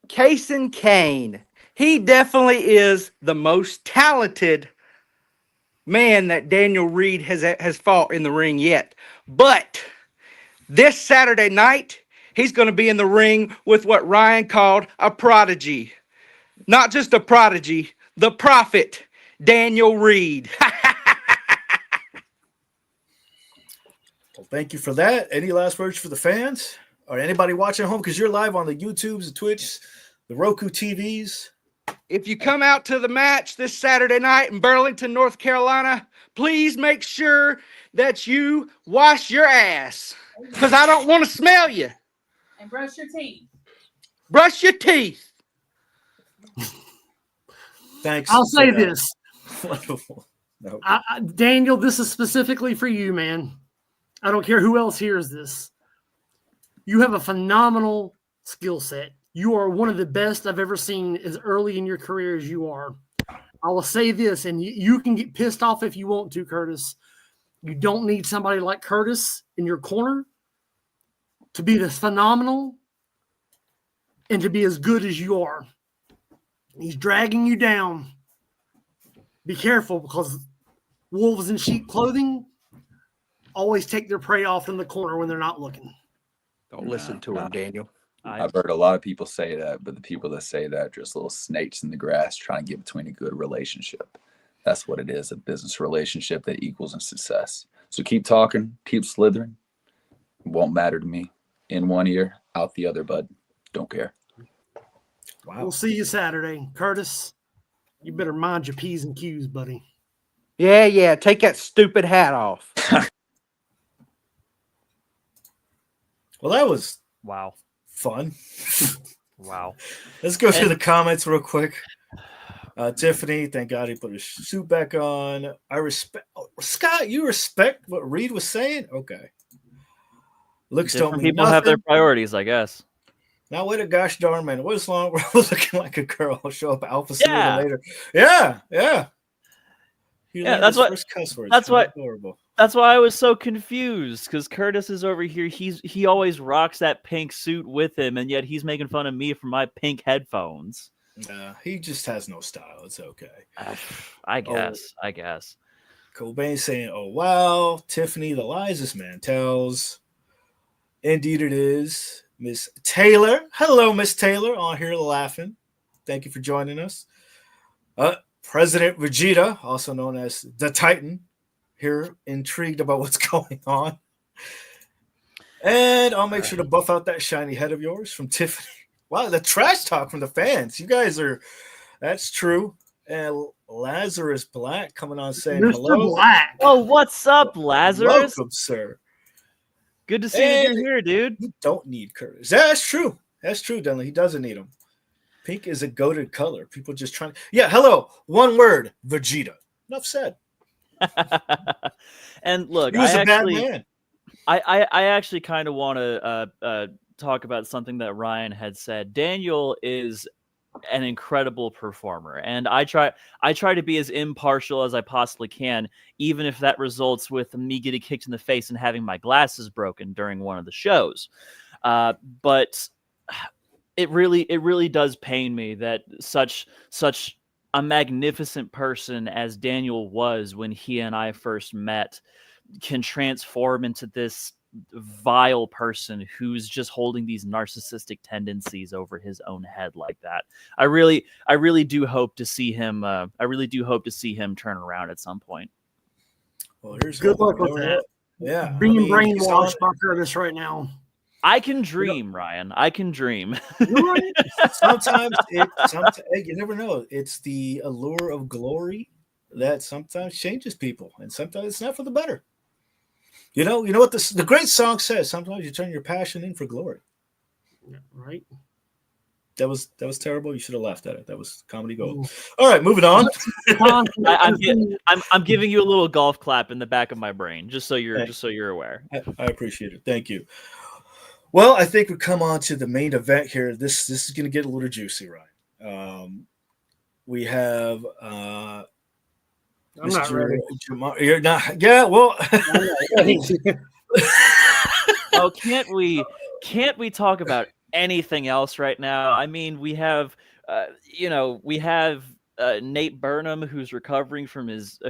Kaysen Kane. He definitely is the most talented man that Daniel Reed has fought in the ring yet. But this Saturday night, he's going to be in the ring with what Ryan called a prodigy. Not just a prodigy, the prophet, Daniel Reed. Well, thank you for that. Any last words for the fans or anybody watching at home? Because you're live on the YouTubes, the Twitch, the Roku TVs. If you come out to the match this Saturday night in Burlington, North Carolina, please make sure that you wash your ass because I don't want to smell you. And brush your teeth. Brush your teeth. Thanks. I'll say this. No. Daniel, this is specifically for you, man. I don't care who else hears this. You have a phenomenal skill set. You are one of the best I've ever seen as early in your career as you are. I will say this, and you can get pissed off if you want to, Curtis. You don't need somebody like Curtis in your corner to be this phenomenal and to be as good as you are. He's dragging you down. Be careful, because wolves in sheep clothing always take their prey off in the corner when they're not looking. Don't listen to him, Daniel. I've heard a lot of people say that, but the people that say that are just little snakes in the grass trying to get between a good relationship. That's what it is, a business relationship that equals in success. So keep talking, keep slithering. It won't matter to me. In one ear, out the other, bud. Don't care. Wow. We'll see you Saturday. Curtis, you better mind your P's and Q's, buddy. Yeah. Take that stupid hat off. Well, that was fun. Wow. Let's go through the comments real quick. Tiffany, thank God he put his suit back on. I respect Scott. You respect what Reed was saying? Okay. Looks Different don't mean people nothing. have their priorities, I guess. Now wait a gosh darn man. What is long? We're looking like a girl. I'll show up alpha sooner later. Yeah. That's what. First cuss words. That's what. Adorable. That's why I was so confused, because Curtis is over here. He always rocks that pink suit with him, and yet he's making fun of me for my pink headphones. He just has no style. It's okay. I guess. Cobain saying, "Oh wow, Tiffany, the lies this man tells." Indeed, it is. Miss Taylor, hello, Miss Taylor, on here laughing. Thank you for joining us. President Vegeta, also known as the Titan, here intrigued about what's going on. And I'll make sure to buff out that shiny head of yours from Tiffany. Wow, the trash talk from the fans. You guys are, that's true. And Lazarus Black coming on saying Mr. hello. Black. Oh, what's up, Lazarus? Welcome, sir. Good to see that you're here, dude. You don't need Curtis. Yeah, that's true. That's true, Dunley. He doesn't need him. Pink is a goated color. People just trying. Yeah, hello. One word, Vegeta. Enough said. And look, he was a bad man. I actually kind of want to talk about something that Ryan had said. Daniel is an incredible performer, and I try to be as impartial as I possibly can, even if that results with me getting kicked in the face and having my glasses broken during one of the shows. But it really does pain me that such a magnificent person as Daniel was when he and I first met can transform into this vile person who's just holding these narcissistic tendencies over his own head like that. I really do hope to see him. I really do hope to see him turn around at some point. Well, here's good luck with that. Yeah, being brainwashed by Curtis right now. I can dream, Ryan. I can dream. Sometimes you never know. It's the allure of glory that sometimes changes people, and sometimes it's not for the better. You know what the great song says. Sometimes you turn your passion in for glory. Right. That was terrible. You should have laughed at it. That was comedy gold. All right, moving on. I'm giving you a little golf clap in the back of my brain, just so you're aware. I appreciate it. Thank you. Well, I think we come on to the main event here. This is going to get a little juicy, Ryan. We have. I'm not ready. You're not. Yeah. Well. Oh, can't we talk about anything else right now? I mean, we have, Nate Burnham, who's recovering from his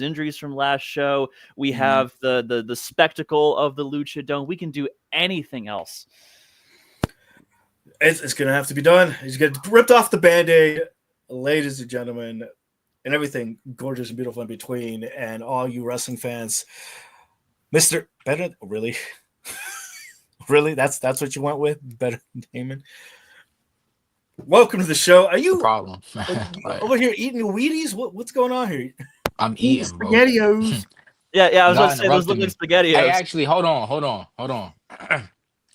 injuries from last show. We have the spectacle of the Lucha Dome. We can do anything else. It's going to have to be done. He's going to ripped off the Band-Aid, ladies and gentlemen, and everything gorgeous and beautiful in between, and all you wrestling fans. Mr. Better, really? Really? That's what you went with? Better Damon? Welcome to the show. Are you problem over here eating Wheaties? What's going on here? I'm eating SpaghettiOs. Yeah, I was going to say those look like SpaghettiOs. Hey, actually, hold on.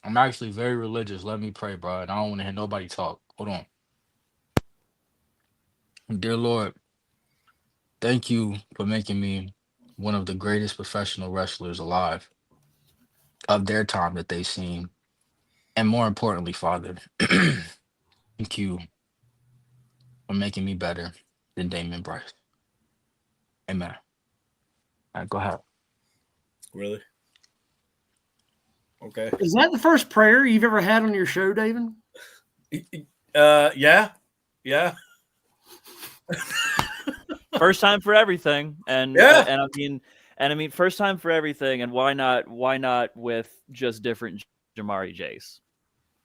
I'm actually very religious. Let me pray, bro. And I don't want to hear nobody talk. Hold on. Dear Lord, thank you for making me one of the greatest professional wrestlers alive of their time that they've seen. And more importantly, Father, thank you for making me better than Damon Bryce. Amen. All right, go ahead. Really? Okay. Is that the first prayer you've ever had on your show, David? Yeah. First time for everything, and Yeah. I mean, first time for everything, and why not with just different Jamari Jace?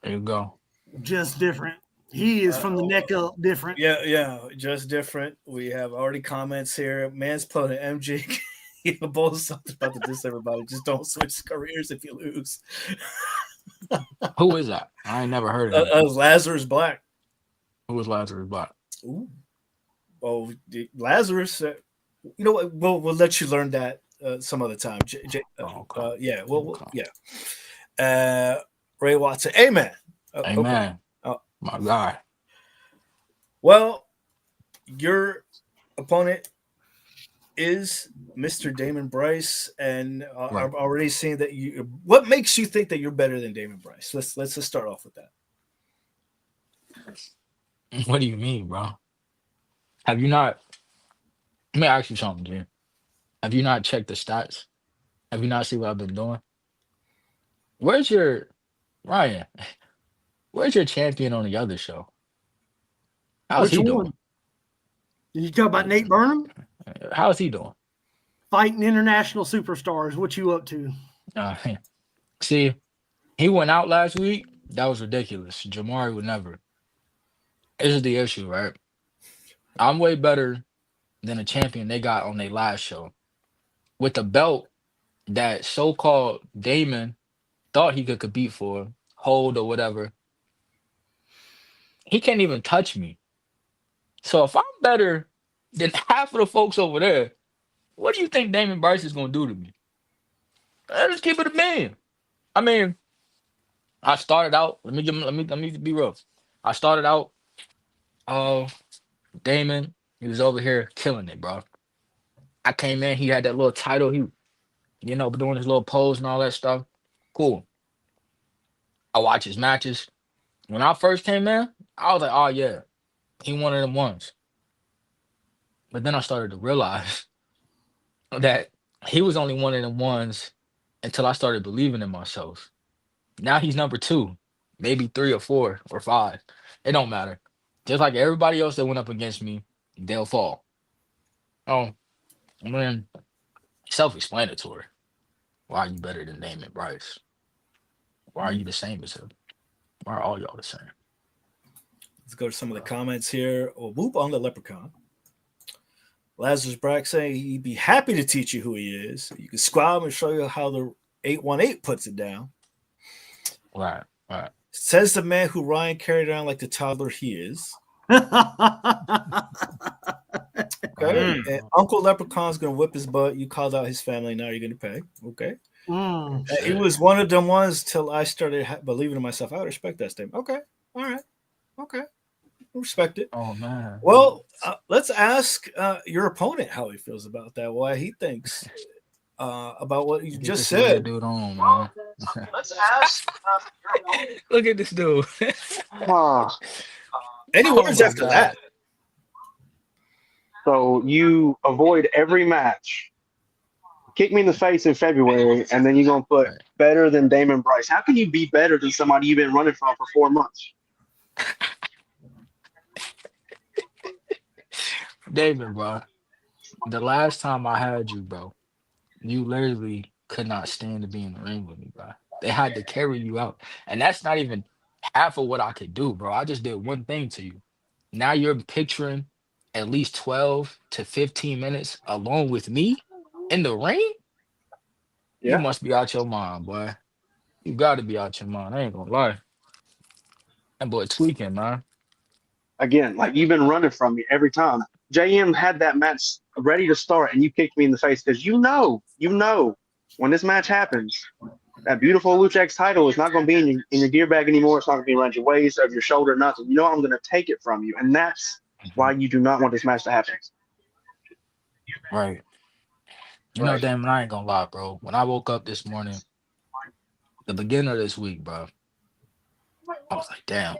There you go. Just different. He is from the neck up different. Yeah, just different. We have already comments here. Man's playing MG. Both something about to diss everybody. Just don't switch careers if you lose. Who is that? I ain't never heard of him. Lazarus Black. Who was Lazarus Black? Ooh. Oh, Lazarus. You know what? We'll let you learn that some other time. Okay. Yeah. Okay. Yeah. Ray Watson. Amen. Amen. Okay. My guy. Well, your opponent is Mr. Damon Bryce, and Right. I've already seen that you. What makes you think that you're better than Damon Bryce? Let's just start off with that. What do you mean, bro? Have you not? Let me ask you something, Jim. Have you not checked the stats? Have you not seen what I've been doing? Where's your Ryan? Where's your champion on the other show? How's he doing? You talk about Nate Burnham? How's he doing? Fighting international superstars. What you up to? See, he went out last week. That was ridiculous. Jamari would never. This is the issue, right? I'm way better than a champion they got on their last show. With the belt that so-called Damon thought he could compete for, hold or whatever. He can't even touch me. So if I'm better than half of the folks over there, what do you think Damon Bryce is gonna do to me? Let's keep it a man. I mean, I started out. Let me be real. I started out. Damon, he was over here killing it, bro. I came in. He had that little title. He, doing his little pose and all that stuff. Cool. I watch his matches. When I first came in, I was like, oh yeah, he one of them ones. But then I started to realize that he was only one of them ones until I started believing in myself. Now he's number 2, maybe 3 or 4 or 5. It don't matter. Just like everybody else that went up against me, they'll fall. Oh, I mean, self-explanatory. Why are you better than Damon Bryce? Why are you the same as him? Why are all y'all the same? Let's go to some of the comments here. Oh, whoop on the leprechaun. Lazarus Brack saying he'd be happy to teach you who he is. You can squab and show you how the 818 puts it down. Right. Says the man who Ryan carried around like the toddler he is. Okay. And Uncle Leprechaun's gonna whip his butt. You called out his family. Now you're gonna pay. Okay. He was one of them ones till I started believing in myself. I would respect that statement. Okay. All right. Okay. Respect it. Oh man. Well, let's ask your opponent how he feels about that. Why he thinks about what you just said. Dude on, man. Let's ask. Look at this dude. Any words after that? So you avoid every match, kick me in the face in February, and then you're going to put better than Damon Bryce. How can you be better than somebody you've been running from for 4 months? Damon, bro. The last time I had you, bro, you literally could not stand to be in the ring with me, bro. They had to carry you out. And that's not even half of what I could do, bro. I just did one thing to you. Now you're picturing at least 12 to 15 minutes alone with me in the ring? Yeah. You must be out your mind, boy. You got to be out your mind. I ain't going to lie. That boy tweaking, man. Again, like you've been running from me every time. JM had that match ready to start, and you kicked me in the face because you know, when this match happens, that beautiful Lucha X title is not going to be in your gear bag anymore. It's not going to be around your waist or your shoulder, nothing. You know I'm going to take it from you, and that's why you do not want this match to happen. Right. You know, Damon, I ain't going to lie, bro. When I woke up this morning, the beginning of this week, bro, I was like, damn.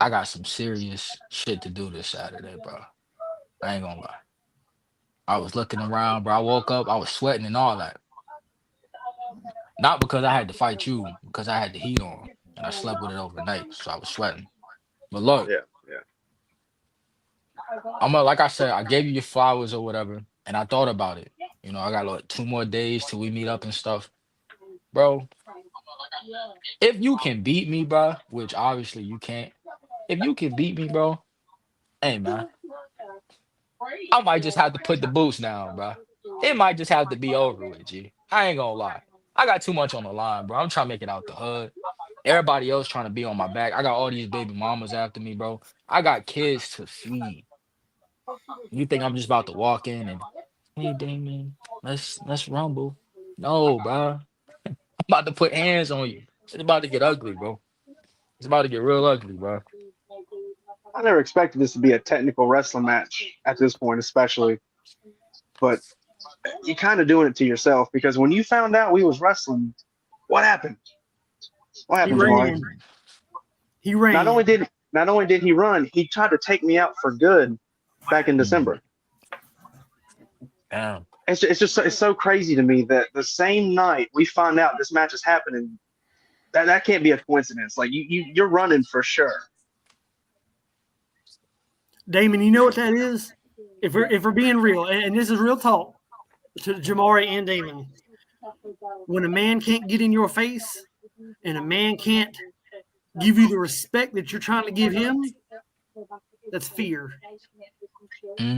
I got some serious shit to do this Saturday, bro. I ain't gonna lie. I was looking around, bro. I woke up, I was sweating and all that. Not because I had to fight you, because I had the heat on and I slept with it overnight, so I was sweating. But look, Yeah. like I said, I gave you your flowers or whatever, and I thought about it. You know, I got like 2 more days till we meet up and stuff, bro. If you can beat me, bro, which obviously you can't. If you can beat me, bro, hey man, I might just have to put the boots down, bro. It might just have to be over with, G. I ain't gonna lie. I got too much on the line, bro. I'm trying to make it out the hood. Everybody else trying to be on my back. I got all these baby mamas after me, bro. I got kids to feed. You think I'm just about to walk in and, hey Damon, let's rumble? No, bro. I'm about to put hands on you. It's about to get ugly, bro. It's about to get real ugly, bro. I never expected this to be a technical wrestling match at this point, especially. But you're kind of doing it to yourself because when you found out we was wrestling, what happened? What happened, Jamari? He ran. Not only did he run, he tried to take me out for good back in December. Damn. It's so crazy to me that the same night we find out this match is happening, that can't be a coincidence. Like you're running for sure. Damon, you know what that is? If we're being real, and this is real talk to Jamari and Damon, when a man can't get in your face and a man can't give you the respect that you're trying to give him, that's fear. That's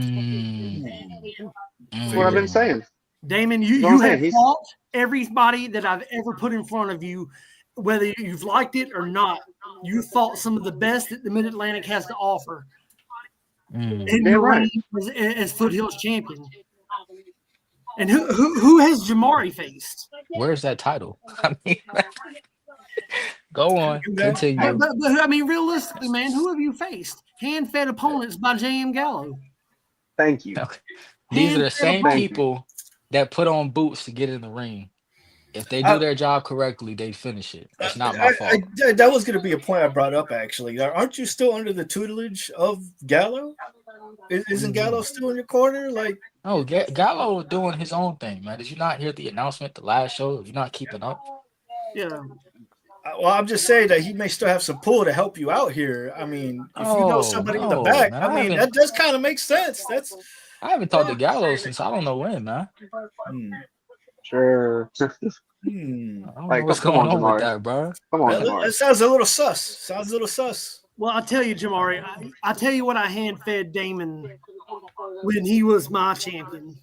what I've been saying. Damon, you have fought everybody that I've ever put in front of you, whether you've liked it or not. You fought some of the best that the Mid-Atlantic has to offer. And your reign as Foothills champion. And who has Jamari faced? Where's that title? I mean, go on, continue. But I mean, realistically, man, who have you faced? Hand-fed opponents by J.M. Gallo. Thank you. These are the same people that put on boots to get in the ring. If they do their job correctly, they finish it. It's not my fault. That was going to be a point I brought up, actually. Aren't you still under the tutelage of Gallo? Isn't Gallo still in your corner? Like, no, Gallo doing his own thing, man. Did you not hear the announcement the last show? You're not keeping up? Yeah. Well, I'm just saying that he may still have some pull to help you out here. I mean, if you know somebody in the back, man, I mean, that does kind of make sense. I haven't talked to Gallo since I don't know when, man. Sure. I don't know what's going on with that, bro. Come on, Jamari. That sounds a little sus. Well, I'll tell you, Jamari, I tell you what I hand-fed Damon when he was my champion.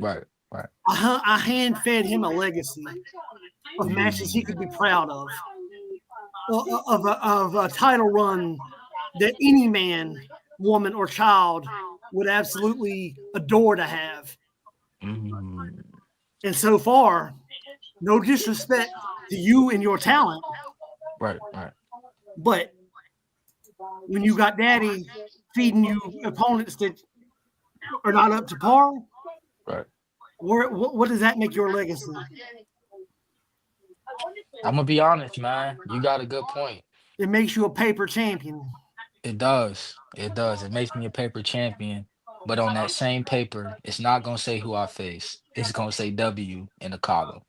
Right. I hand-fed him a legacy of matches he could be proud of a title run that any man, woman, or child would absolutely adore to have. And so far, no disrespect to you and your talent. Right. But when you got Daddy feeding you opponents that are not up to par, right? What does that make your legacy? I'm gonna be honest, man. You got a good point. It makes you a paper champion. It does. It makes me a paper champion. But on that same paper, it's not gonna say who I face. It's gonna say W in the column.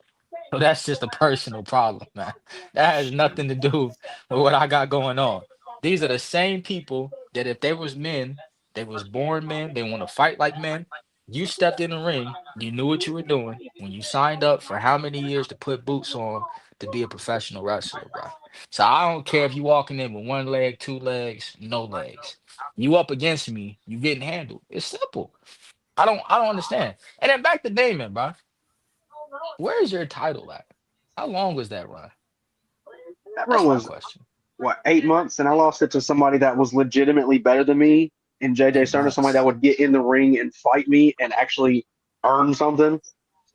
So that's just a personal problem, man. That has nothing to do with what I got going on. These are the same people that if they was men, they was born men, they want to fight like men. You stepped in the ring, you knew what you were doing when you signed up for how many years to put boots on to be a professional wrestler, bro. So I don't care if you walking in with 1 leg, 2 legs, no legs. You up against me, you getting handled. It's simple. I don't understand. And then back to Damon, bro. Where's your title at? How long was that run? That run was, 8 months? And I lost it to somebody that was legitimately better than me in JJ Cerner, somebody that would get in the ring and fight me and actually earn something.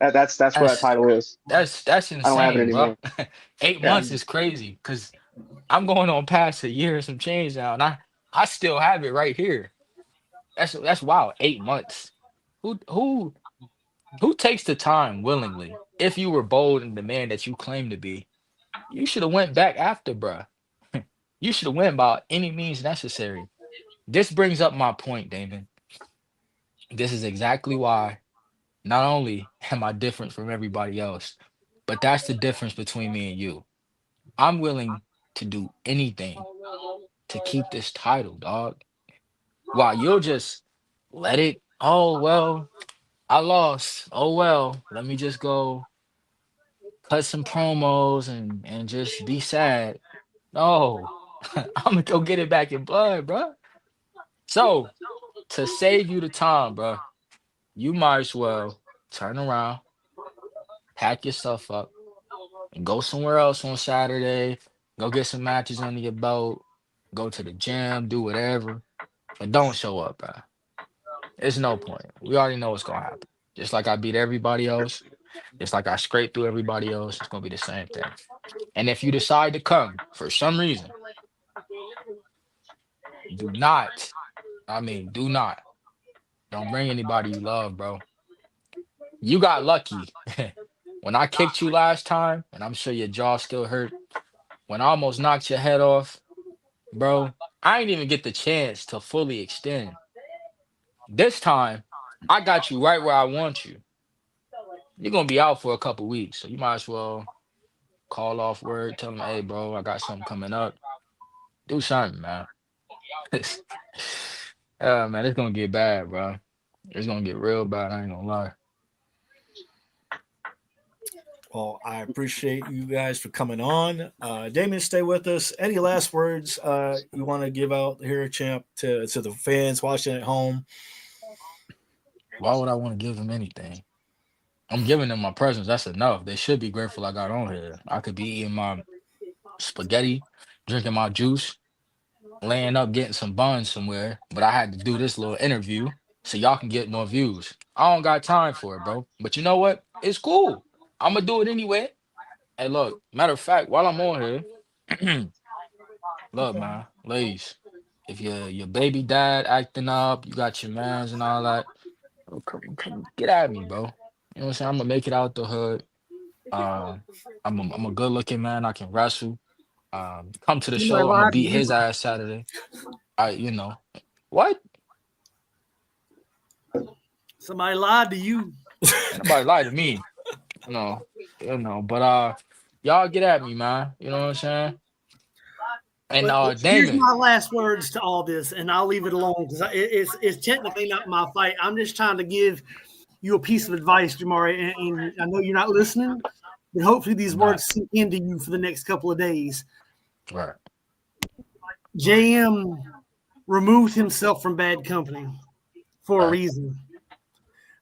That's where that title is. That's insane, I don't have it anymore. bro. 8 months is crazy because I'm going on past a year and some change now, and I still have it right here. That's wild. 8 months. Who takes the time willingly? If you were bold and the man that you claim to be, you should have went back after, bruh. You should have went by any means necessary. This brings up my point, Damon. This is exactly why not only am I different from everybody else, But that's the difference between me and you. I'm willing to do anything to keep this title, dog. While you'll just let it, oh, well, I lost. Oh, well, let me just go cut some promos and just be sad. No, I'm gonna go get it back in blood, bro. So to save you the time, bro, you might as well turn around, pack your stuff up, and go somewhere else on Saturday. Go get some matches under your belt. Go to the gym, do whatever, but don't show up, bro. It's no point. We already know what's gonna happen. Just like I beat everybody else, just like I scraped through everybody else, it's gonna be the same thing. And if you decide to come for some reason, do not, do not. Don't bring anybody you love, bro. You got lucky. When I kicked you last time, and I'm sure your jaw still hurt, when I almost knocked your head off, bro, I didn't even get the chance to fully extend. This time, I got you right where I want you. You're gonna be out for a couple weeks, so you might as well call off work, tell them, hey, bro, I got something coming up. Do something, man. Man, it's gonna get bad, bro. It's gonna get real bad. I ain't gonna lie. Well, I appreciate you guys for coming on. Damien, stay with us. Any last words you want to give out here, champ, to the fans watching at home? Why would I want to give them anything? I'm giving them my presence. That's enough. They should be grateful I got on here. I could be eating my spaghetti, drinking my juice, laying up, getting some buns somewhere. But I had to do this little interview so y'all can get more views. I don't got time for it, bro. But you know what? It's cool. I'm going to do it anyway. Hey, look, matter of fact, while I'm on here, look, man, ladies, if your baby dad acting up, you got your mans and all that, come get at me, bro. You know what I'm saying? I'm gonna make it out the hood. I'm a good looking man. I can wrestle. Come to the Somebody show. I'm gonna lied to beat you. his ass Saturday. What? Somebody lied to you. Ain't nobody lied to me. No, but y'all get at me, man. You know what I'm saying? And But here's Damon, my last words to all this, and I'll leave it alone because it's technically not my fight. I'm just trying to give you a piece of advice, Jamari, and I know you're not listening, but hopefully these words sink into you for the next couple of days. Right. JM removed himself from Bad Company for a reason,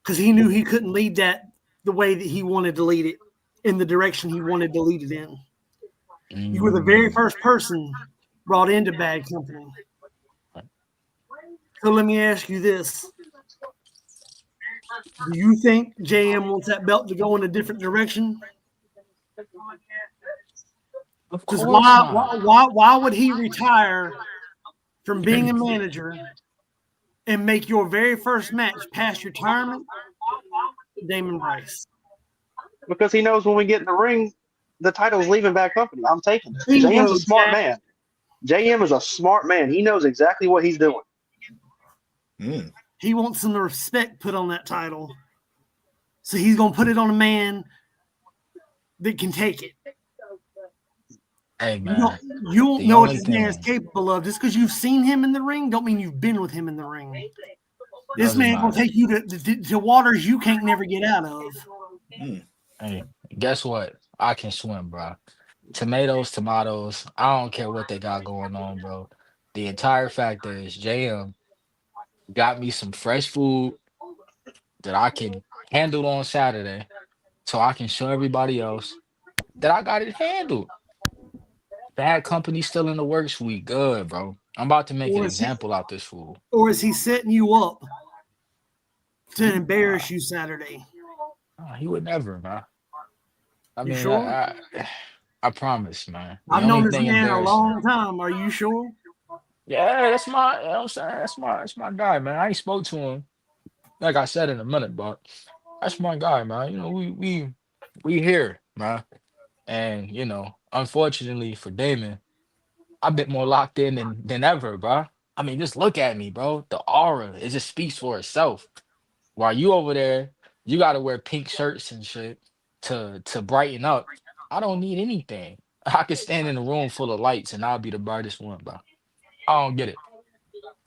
because he knew he couldn't lead that the way that he wanted to lead it, in the direction he wanted to lead it in. You were the very first person brought into Bad Company. So let me ask you this. Do you think JM wants that belt to go in a different direction? Of Because course not. why would he retire from being a manager and make your very first match past retirement, Damon Price? Because he knows when we get in the ring, the title's leaving Bad Company. I'm taking it. Bingo, JM's a smart Jack. man. JM is a smart man. He knows exactly what he's doing. He wants some respect put on that title. So he's going to put it on a man that can take it. Hey, man. You don't know what this man is capable of. Just because you've seen him in the ring don't mean you've been with him in the ring. This man will take you to waters you can't never get out of. Hey, guess what? I can swim, bro. Tomatoes. I don't care what they got going on, bro. The entire fact is JM got me some fresh food that I can handle on Saturday so I can show everybody else that I got it handled. Bad Company still in the works. We good, bro. I'm about to make an example out this fool. Or is he setting you up to embarrass you Saturday? He would never, man. I mean, sure? I promise, man. I've known this man a long time. Are you sure? Yeah, that's my, you know what I'm saying? That's my guy, man. I ain't spoke to him, like I said, in a minute, but that's my guy, man. You know, we here, man. And, you know, unfortunately for Damon, I've been more locked in than ever, bro. I mean, just look at me, bro. The aura, it just speaks for itself. While you over there, you got to wear pink shirts and shit. to brighten up. I don't need anything. I could stand in a room full of lights and I'll be the brightest one, bro. I don't get it.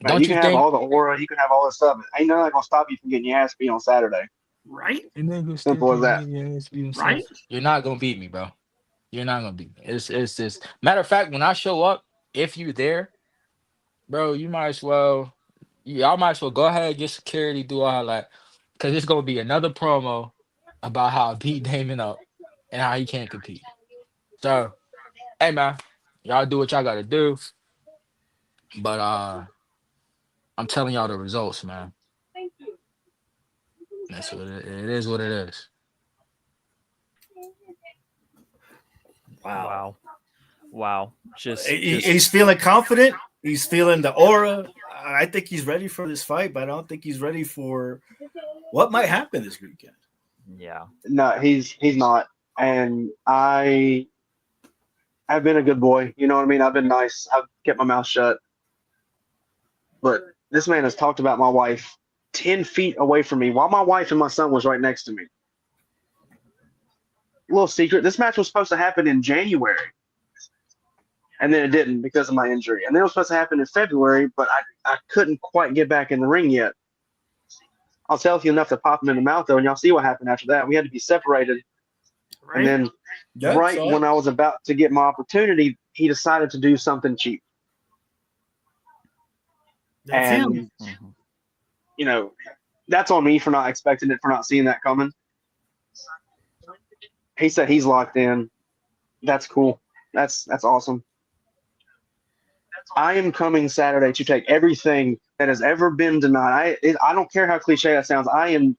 Man, you Don't you can have think? all the aura, you can have all this stuff. Ain't nothing gonna stop you from getting your ass beat on Saturday. Right? And then go step Simple as in that. and get your ass beat on Right? Saturday. You're not gonna beat me, bro. You're not gonna beat me. It's just matter of fact, when I show up, if you're there, bro, you might as well. Y'all might as well go ahead, get security, do all that, because it's gonna be another promo about how I beat Damon up and how he can't compete. So, hey man, y'all do what y'all gotta do. But I'm telling y'all the results, man. That's what it is. What it is. Wow. Just he's feeling confident. He's feeling the aura. I think he's ready for this fight, but I don't think he's ready for what might happen this weekend. Yeah. No, he's not. And I've been a good boy. You know what I mean? I've been nice. I've kept my mouth shut. But this man has talked about my wife 10 feet away from me while my wife and my son was right next to me. Little secret, this match was supposed to happen in January. And then it didn't because of my injury. And then it was supposed to happen in February, but I couldn't quite get back in the ring yet. I'll tell you enough to pop him in the mouth, though, and y'all see what happened after that. We had to be separated. Right? And then when I was about to get my opportunity, he decided to do something cheap. That's him. You know, that's on me for not expecting it, for not seeing that coming. He said he's locked in. That's cool. That's awesome. I am coming Saturday to take everything that has ever been denied. I don't care how cliche that sounds. I am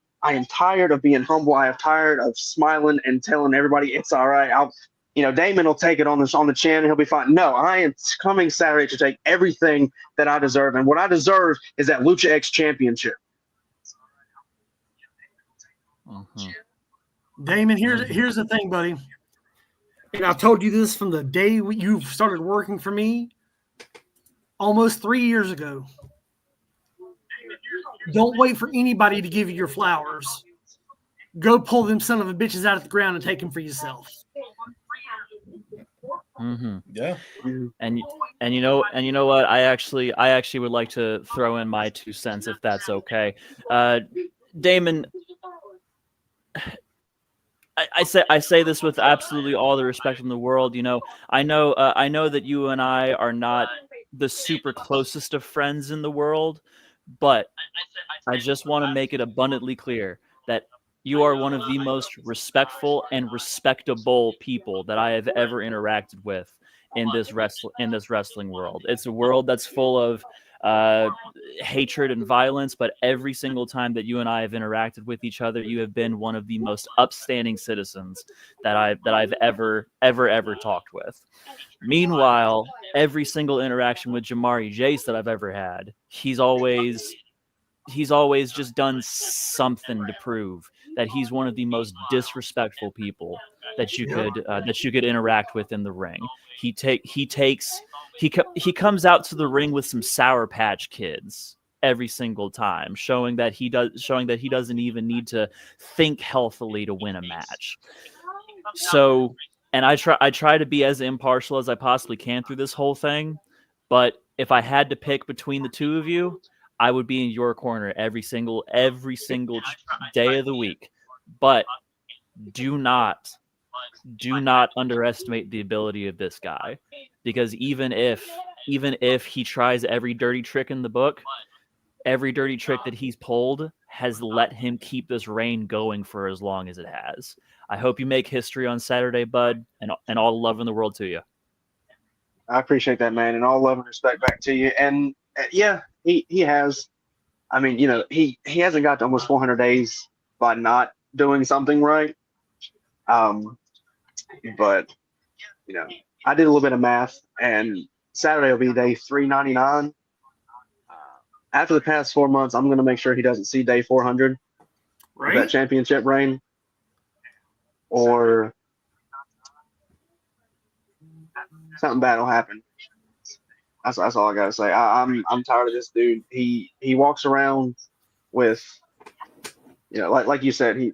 tired of being humble. I am tired of smiling and telling everybody it's all right. Damon will take it on the chin and he'll be fine. No, I am coming Saturday to take everything that I deserve, and what I deserve is that Lucha X Championship. Damon, here's the thing, buddy. And I've told you this from the day you started working for me, almost 3 years ago. Don't wait for anybody to give you your flowers. Go pull them son of a bitches out of the ground and take them for yourself. Yeah. And you know what? I actually would like to throw in my 2 cents if that's okay. Damon, I say this with absolutely all the respect in the world. I know that you and I are not the super closest of friends in the world, but I just want to make it abundantly clear that you are one of the most respectful and respectable people that I have ever interacted with in this wrestling world. It's a world that's full of hatred and violence, but every single time that you and I have interacted with each other, you have been one of the most upstanding citizens that I've ever talked with. Meanwhile, every single interaction with Jamari Jace that I've ever had, he's always just done something to prove that he's one of the most disrespectful people that you could interact with in the ring. He comes out to the ring with some Sour Patch Kids every single time, showing that he doesn't even need to think healthily to win a match. So, and I try to be as impartial as I possibly can through this whole thing, but if I had to pick between the two of you, I would be in your corner every single day of the week. But do not underestimate the ability of this guy, because even if he tries every dirty trick in the book, every dirty trick that he's pulled has let him keep this reign going for as long as it has. I hope you make history on Saturday, bud, and all the love in the world to you. I appreciate that, man, and all love and respect back to you. And yeah, he has. I mean, he hasn't got to almost 400 days by not doing something right. But I did a little bit of math, and Saturday will be day 399. After the past 4 months, I'm going to make sure he doesn't see day 400 of that championship reign, or something bad will happen. That's all I gotta say. I'm tired of this dude. He walks around with, like you said,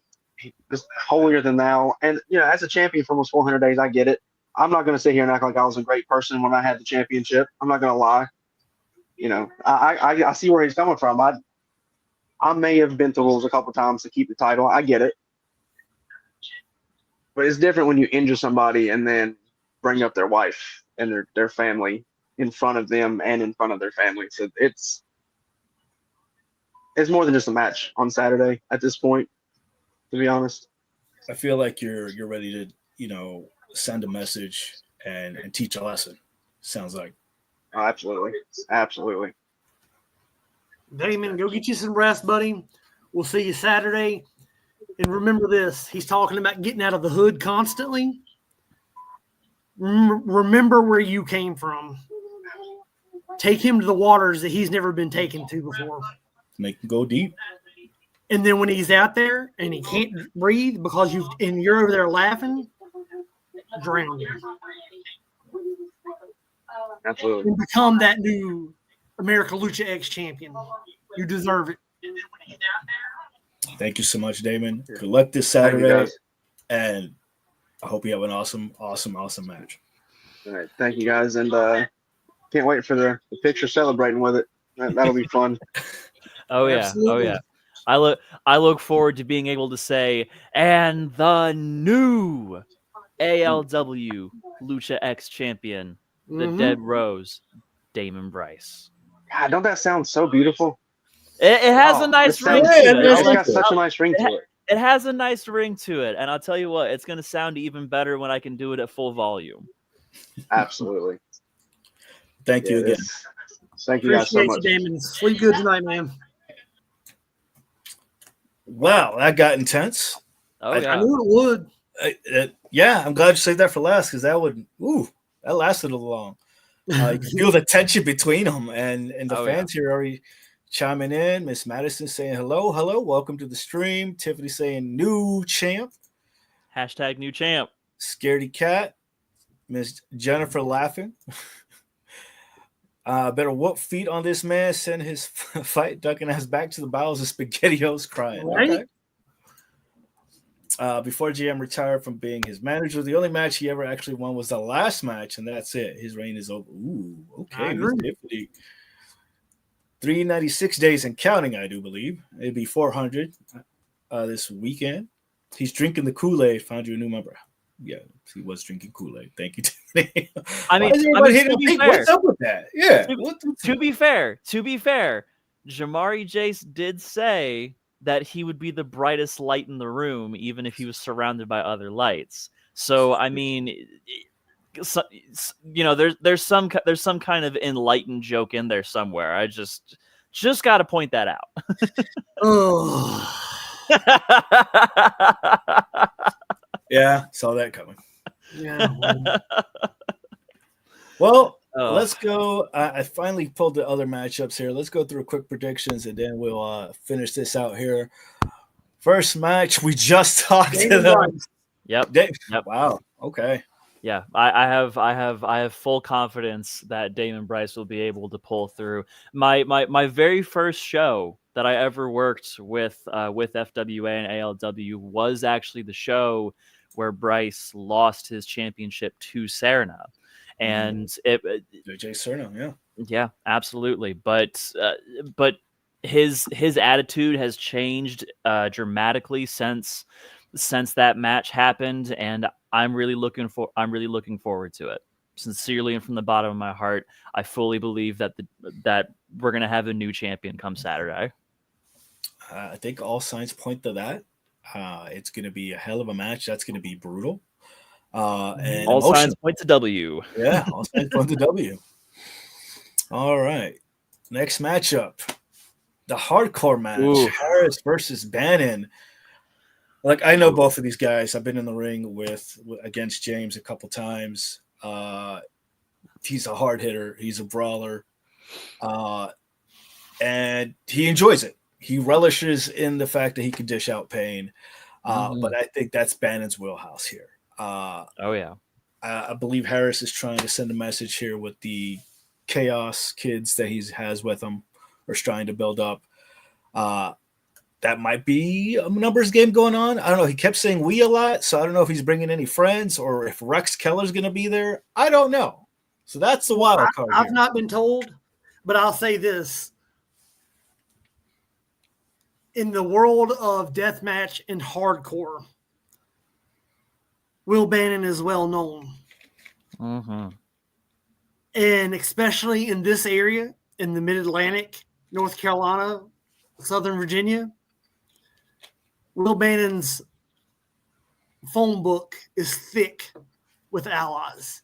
just holier than thou. And as a champion for almost 400 days, I get it. I'm not going to sit here and act like I was a great person when I had the championship. I'm not going to lie. I see where he's coming from. I may have bent the rules a couple times to keep the title. I get it. But it's different when you injure somebody and then bring up their wife and their family in front of them and in front of their family. So it's more than just a match on Saturday at this point, to be honest. I feel like you're ready to, send a message and teach a lesson. Sounds like. Oh, absolutely. Absolutely. Damon, go get you some rest, buddy. We'll see you Saturday. And remember this, he's talking about getting out of the hood constantly. Remember where you came from. Take him to the waters that he's never been taken to before. Make him go deep. And then when he's out there and he can't breathe because you're over there laughing, drown him. Absolutely. And become that new America Lucha X champion. You deserve it. Thank you so much, Damon. Good luck this Saturday. And I hope you have an awesome, awesome, awesome match. All right. Thank you, guys. And can't wait for the picture celebrating with it. That'll be fun. Oh, yeah. Absolutely. Oh, yeah. I look forward to being able to say, and the new ALW Lucha X champion, the Dead Rose, Damon Bryce. God, don't that sound so beautiful? It has a nice ring to it. it. It's got such a nice ring to it. It has a nice ring to it. And I'll tell you what, it's going to sound even better when I can do it at full volume. Absolutely. Thank you again. Thank you guys so much. Appreciate you, Damon. Sleep good tonight, man. Wow, that got intense. Oh, I knew it would. Yeah, I'm glad you saved that for last because that lasted a little long. You can feel the tension between them and the fans here already chiming in. Miss Madison saying hello, welcome to the stream. Tiffany saying new champ. Hashtag new champ. Scaredy Cat. Miss Jennifer laughing. Better whoop feet on this man. Send his fight ducking ass back to the bowels of SpaghettiOs crying. Right? Okay. Before GM retired from being his manager, the only match he ever actually won was the last match, and that's it. His reign is over. Ooh, okay. 396 days and counting, I do believe. It'd be 400 this weekend. He's drinking the Kool-Aid. Found you a new member. Yeah, he was drinking Kool-Aid. Thank you, Tiffany. What's up with that? Yeah. To be fair, Jamari Jace did say that he would be the brightest light in the room, even if he was surrounded by other lights. So, I mean, there's some kind of enlightened joke in there somewhere. I just got to point that out. Yeah, saw that coming. Yeah. Well, let's go. I finally pulled the other matchups here. Let's go through quick predictions, and then we'll finish this out here. First match, we just talked to them. Yep. Wow. Okay. Yeah, I have full confidence that Damon Bryce will be able to pull through. My very first show that I ever worked with FWA and ALW was actually the show where Bryce lost his championship to Serna, and JJ Serna, yeah, absolutely. But his attitude has changed dramatically since that match happened, and I'm really looking forward to it. Sincerely and from the bottom of my heart, I fully believe that we're gonna have a new champion come Saturday. I think all signs point to that. It's going to be a hell of a match. That's going to be brutal. And all signs point to W. Yeah, all signs point to W. All right. Next matchup. The hardcore match. Ooh. Harris versus Bannon. Like, I know both of these guys. I've been in the ring against James a couple times. He's a hard hitter. He's a brawler. And he enjoys it. He relishes in the fact that he can dish out pain. But I think that's Bannon's wheelhouse here. I believe Harris is trying to send a message here with the chaos kids that he has with him or is trying to build up. that might be a numbers game going on. I don't know. He kept saying we a lot, so I don't know if he's bringing any friends or if Rex Keller's going to be there. I don't know. So that's the wild card. I've not been told, but I'll say this. In the world of deathmatch and hardcore, Will Bannon is well known. Mm-hmm. And especially in this area, in the Mid-Atlantic, North Carolina, Southern Virginia, Will Bannon's phone book is thick with allies.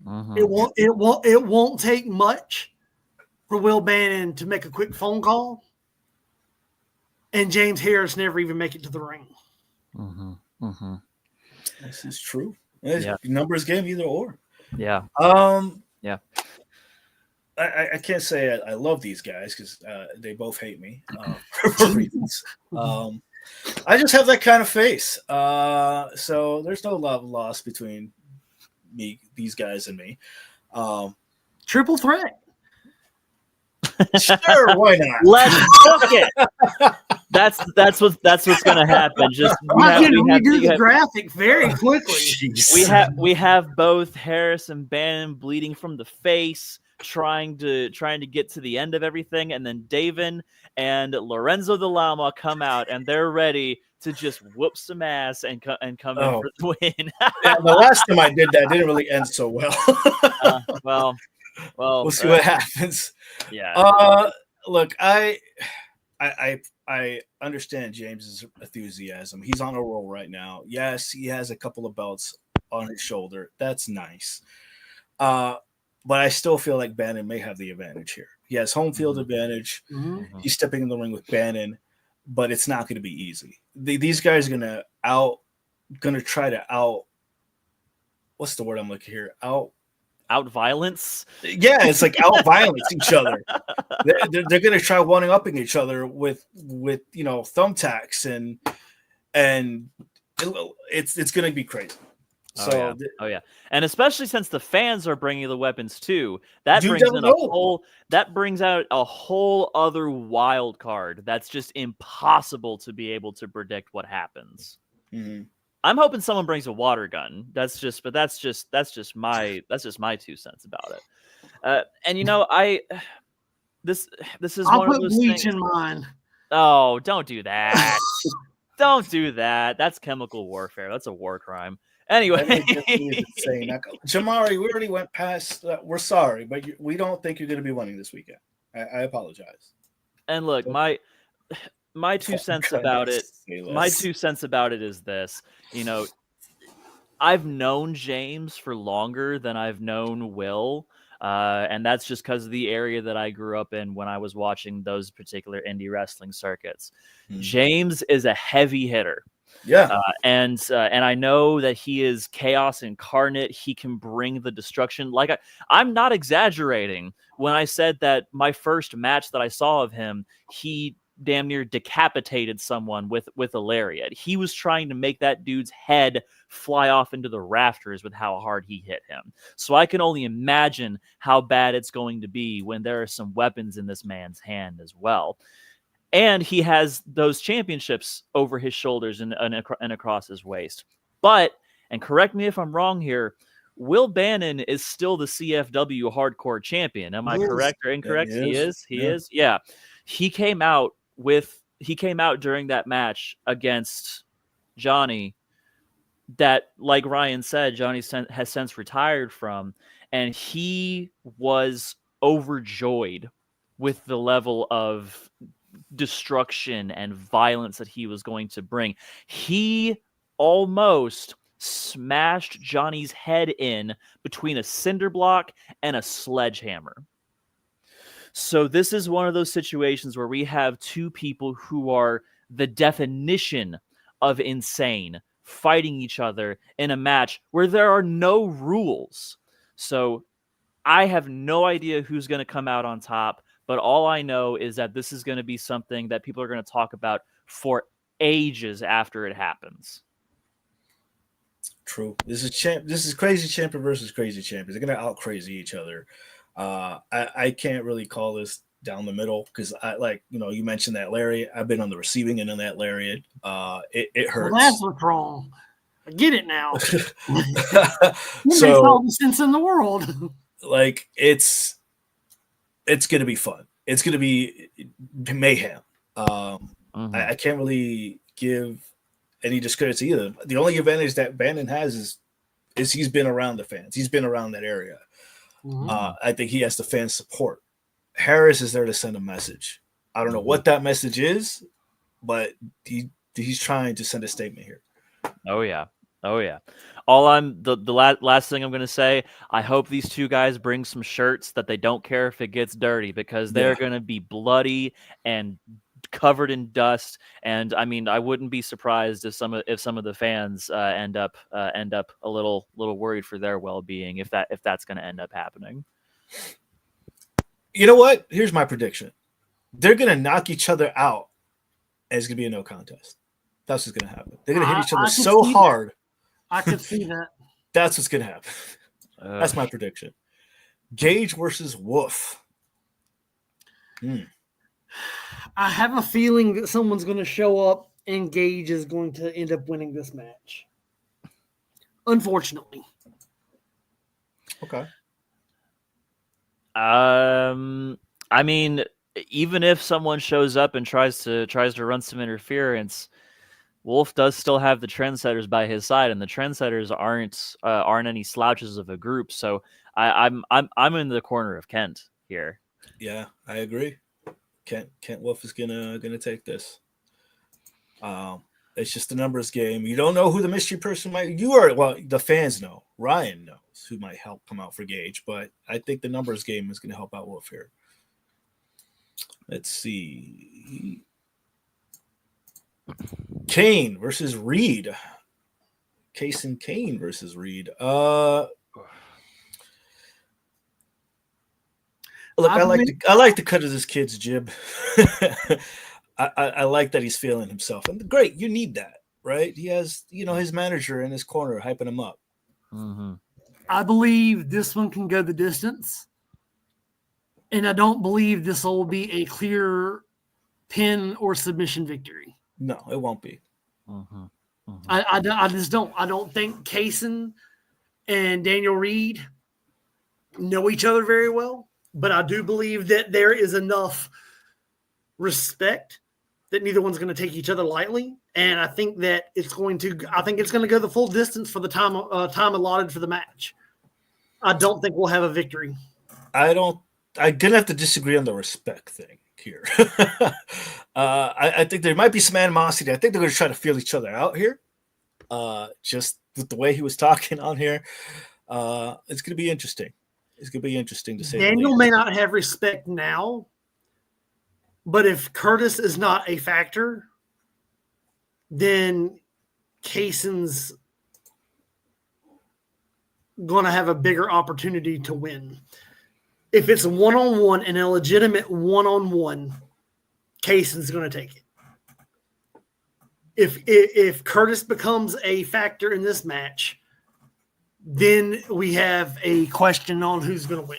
Mm-hmm. It won't take much for Will Bannon to make a quick phone call, and James Harris never even make it to the ring. Mm-hmm. Mm-hmm. This is true. Yeah. Numbers game, either or. Yeah. Yeah. I can't say I love these guys because they both hate me for reasons. I just have that kind of face. So there's no love lost between these guys and me. Triple threat. Sure, why not? Let's book it. That's what's gonna happen. Just we do the graphic very quickly. We have both Harris and Bannon bleeding from the face, trying to get to the end of everything, and then Davin and Lorenzo the Llama come out and they're ready to just whoop some ass and come in for the win. Yeah, the last time I did that didn't really end so well. Well, we'll see what happens. Yeah. Look, I understand James's enthusiasm. He's on a roll right now. Yes, he has a couple of belts on his shoulder. That's nice. But I still feel like Bannon may have the advantage here. He has home field advantage. Mm-hmm. He's stepping in the ring with Bannon, but it's not going to be easy. These guys are gonna try to what's the word I'm looking here? Out violence. Yeah, it's like out violence each other. They're gonna try one upping each other with thumbtacks and it's gonna be crazy. So oh yeah, and especially since the fans are bringing the weapons too, that brings out a whole other wild card that's just impossible to be able to predict what happens. Mm-hmm. I'm hoping someone brings a water gun. That's just my 2 cents about it. And this is I'll one of put those bleach things. in mine. Oh, don't do that. Don't do that. That's chemical warfare. That's a war crime. Anyway, Jamari, we already went past. We're sorry, but we don't think you're going to be winning this weekend. I apologize. And look, my 2 cents about it. My 2 cents about it is this. I've known James for longer than I've known Will. And that's just because of the area that I grew up in when I was watching those particular indie wrestling circuits. James is a heavy hitter. Yeah. And I know that he is chaos incarnate. He can bring the destruction. Like I'm not exaggerating when I said that my first match that I saw of him, he damn near decapitated someone with a lariat. He was trying to make that dude's head fly off into the rafters with how hard he hit him. So I can only imagine how bad it's going to be when there are some weapons in this man's hand as well. And he has those championships over his shoulders and across his waist. But, and correct me if I'm wrong here, Will Bannon is still the CFW hardcore champion. Am I correct or incorrect? He is. Yeah. He came out during that match against Johnny that, like Ryan said, Johnny has since retired from, and he was overjoyed with the level of destruction and violence that he was going to bring. He almost smashed Johnny's head in between a cinder block and a sledgehammer. So this is one of those situations where we have two people who are the definition of insane fighting each other in a match where there are no rules. So I have no idea who's going to come out on top, but all I know is that this is going to be something that people are going to talk about for ages after it happens. True. This is crazy champion versus crazy champions. They're going to out crazy each other. I can't really call this down the middle because you mentioned that lariat. I've been on the receiving end of that lariat. It hurts. Well, that's what's wrong. I get it now. It makes So all the sense in the world. like it's gonna be fun. It's gonna be mayhem. I can't really give any discredit to either. The only advantage that Bannon has is he's been around the fans. He's been around that area. I think he has the fan support. Harris is there to send a message. I don't know what that message is, but he's trying to send a statement here. Oh yeah. The last thing I'm going to say, I hope these two guys bring some shirts that they don't care if it gets dirty, because they're going to be bloody and covered in dust. And I mean, I wouldn't be surprised if some of the fans end up a little worried for their well-being if that's going to end up happening. You know what? Here's my prediction. They're going to knock each other out, and it's going to be a no contest. That's what's going to happen. They're going to hit each other so hard. I could see that. That's what's going to happen. That's my prediction. Gage versus Wolf. I have a feeling that someone's going to show up and Gage is going to end up winning this match. Unfortunately. Okay. I mean, even if someone shows up and tries to run some interference, Wolf does still have the trendsetters by his side, and the trendsetters aren't any slouches of a group. So I'm in the corner of Kent here. Yeah, I agree. Kent Wolf is gonna take this. It's just a numbers game. You don't know who the mystery person might. The fans know. Ryan knows who might help come out for Gage, but I think the numbers game is gonna help out Wolf here. Let's see. Kane versus Reed. Case and Kane versus Reed. Look, I like the cut of this kid's jib. I like that he's feeling himself. And great, you need that, right? He has, his manager in his corner hyping him up. I believe this one can go the distance. And I don't believe this will be a clear pin or submission victory. No, it won't be. I just don't. I don't think Kaysen and Daniel Reed know each other very well, but I do believe that there is enough respect that neither one's going to take each other lightly, and I think that it's going to go the full distance for the time allotted for the match. I don't think we'll have a victory. I'm gonna have to disagree on the respect thing here. I think there might be some animosity. I think they're going to try to feel each other out here. Just with the way he was talking on here, it's going to be interesting. It's going to be interesting to say. Daniel may not have respect now, but if Curtis is not a factor, then Kaysen's going to have a bigger opportunity to win. If it's a one-on-one and a legitimate one-on-one, Kaysen's going to take it. If Curtis becomes a factor in this match, then we have a question on who's going to win.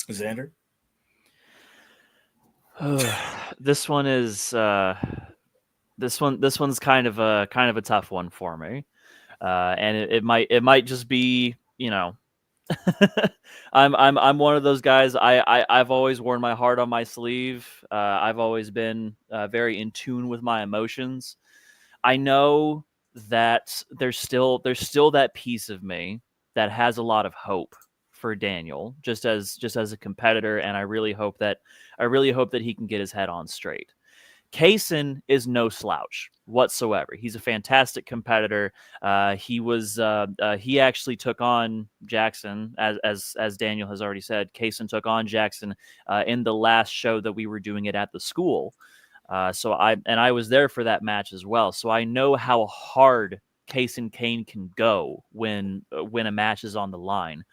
Xander? This one is this one's kind of a tough one for me, and it might just be, I'm one of those guys. I've always worn my heart on my sleeve. I've always been very in tune with my emotions. I know that there's still that piece of me that has a lot of hope for Daniel, just as a competitor, and I really hope that he can get his head on straight. Kaysen is no slouch whatsoever. He's a fantastic competitor. He actually took on Jackson, as Daniel has already said. Kaysen took on Jackson in the last show that we were doing it at the school. So I was there for that match as well. So I know how hard Kaysen Kane can go when a match is on the line.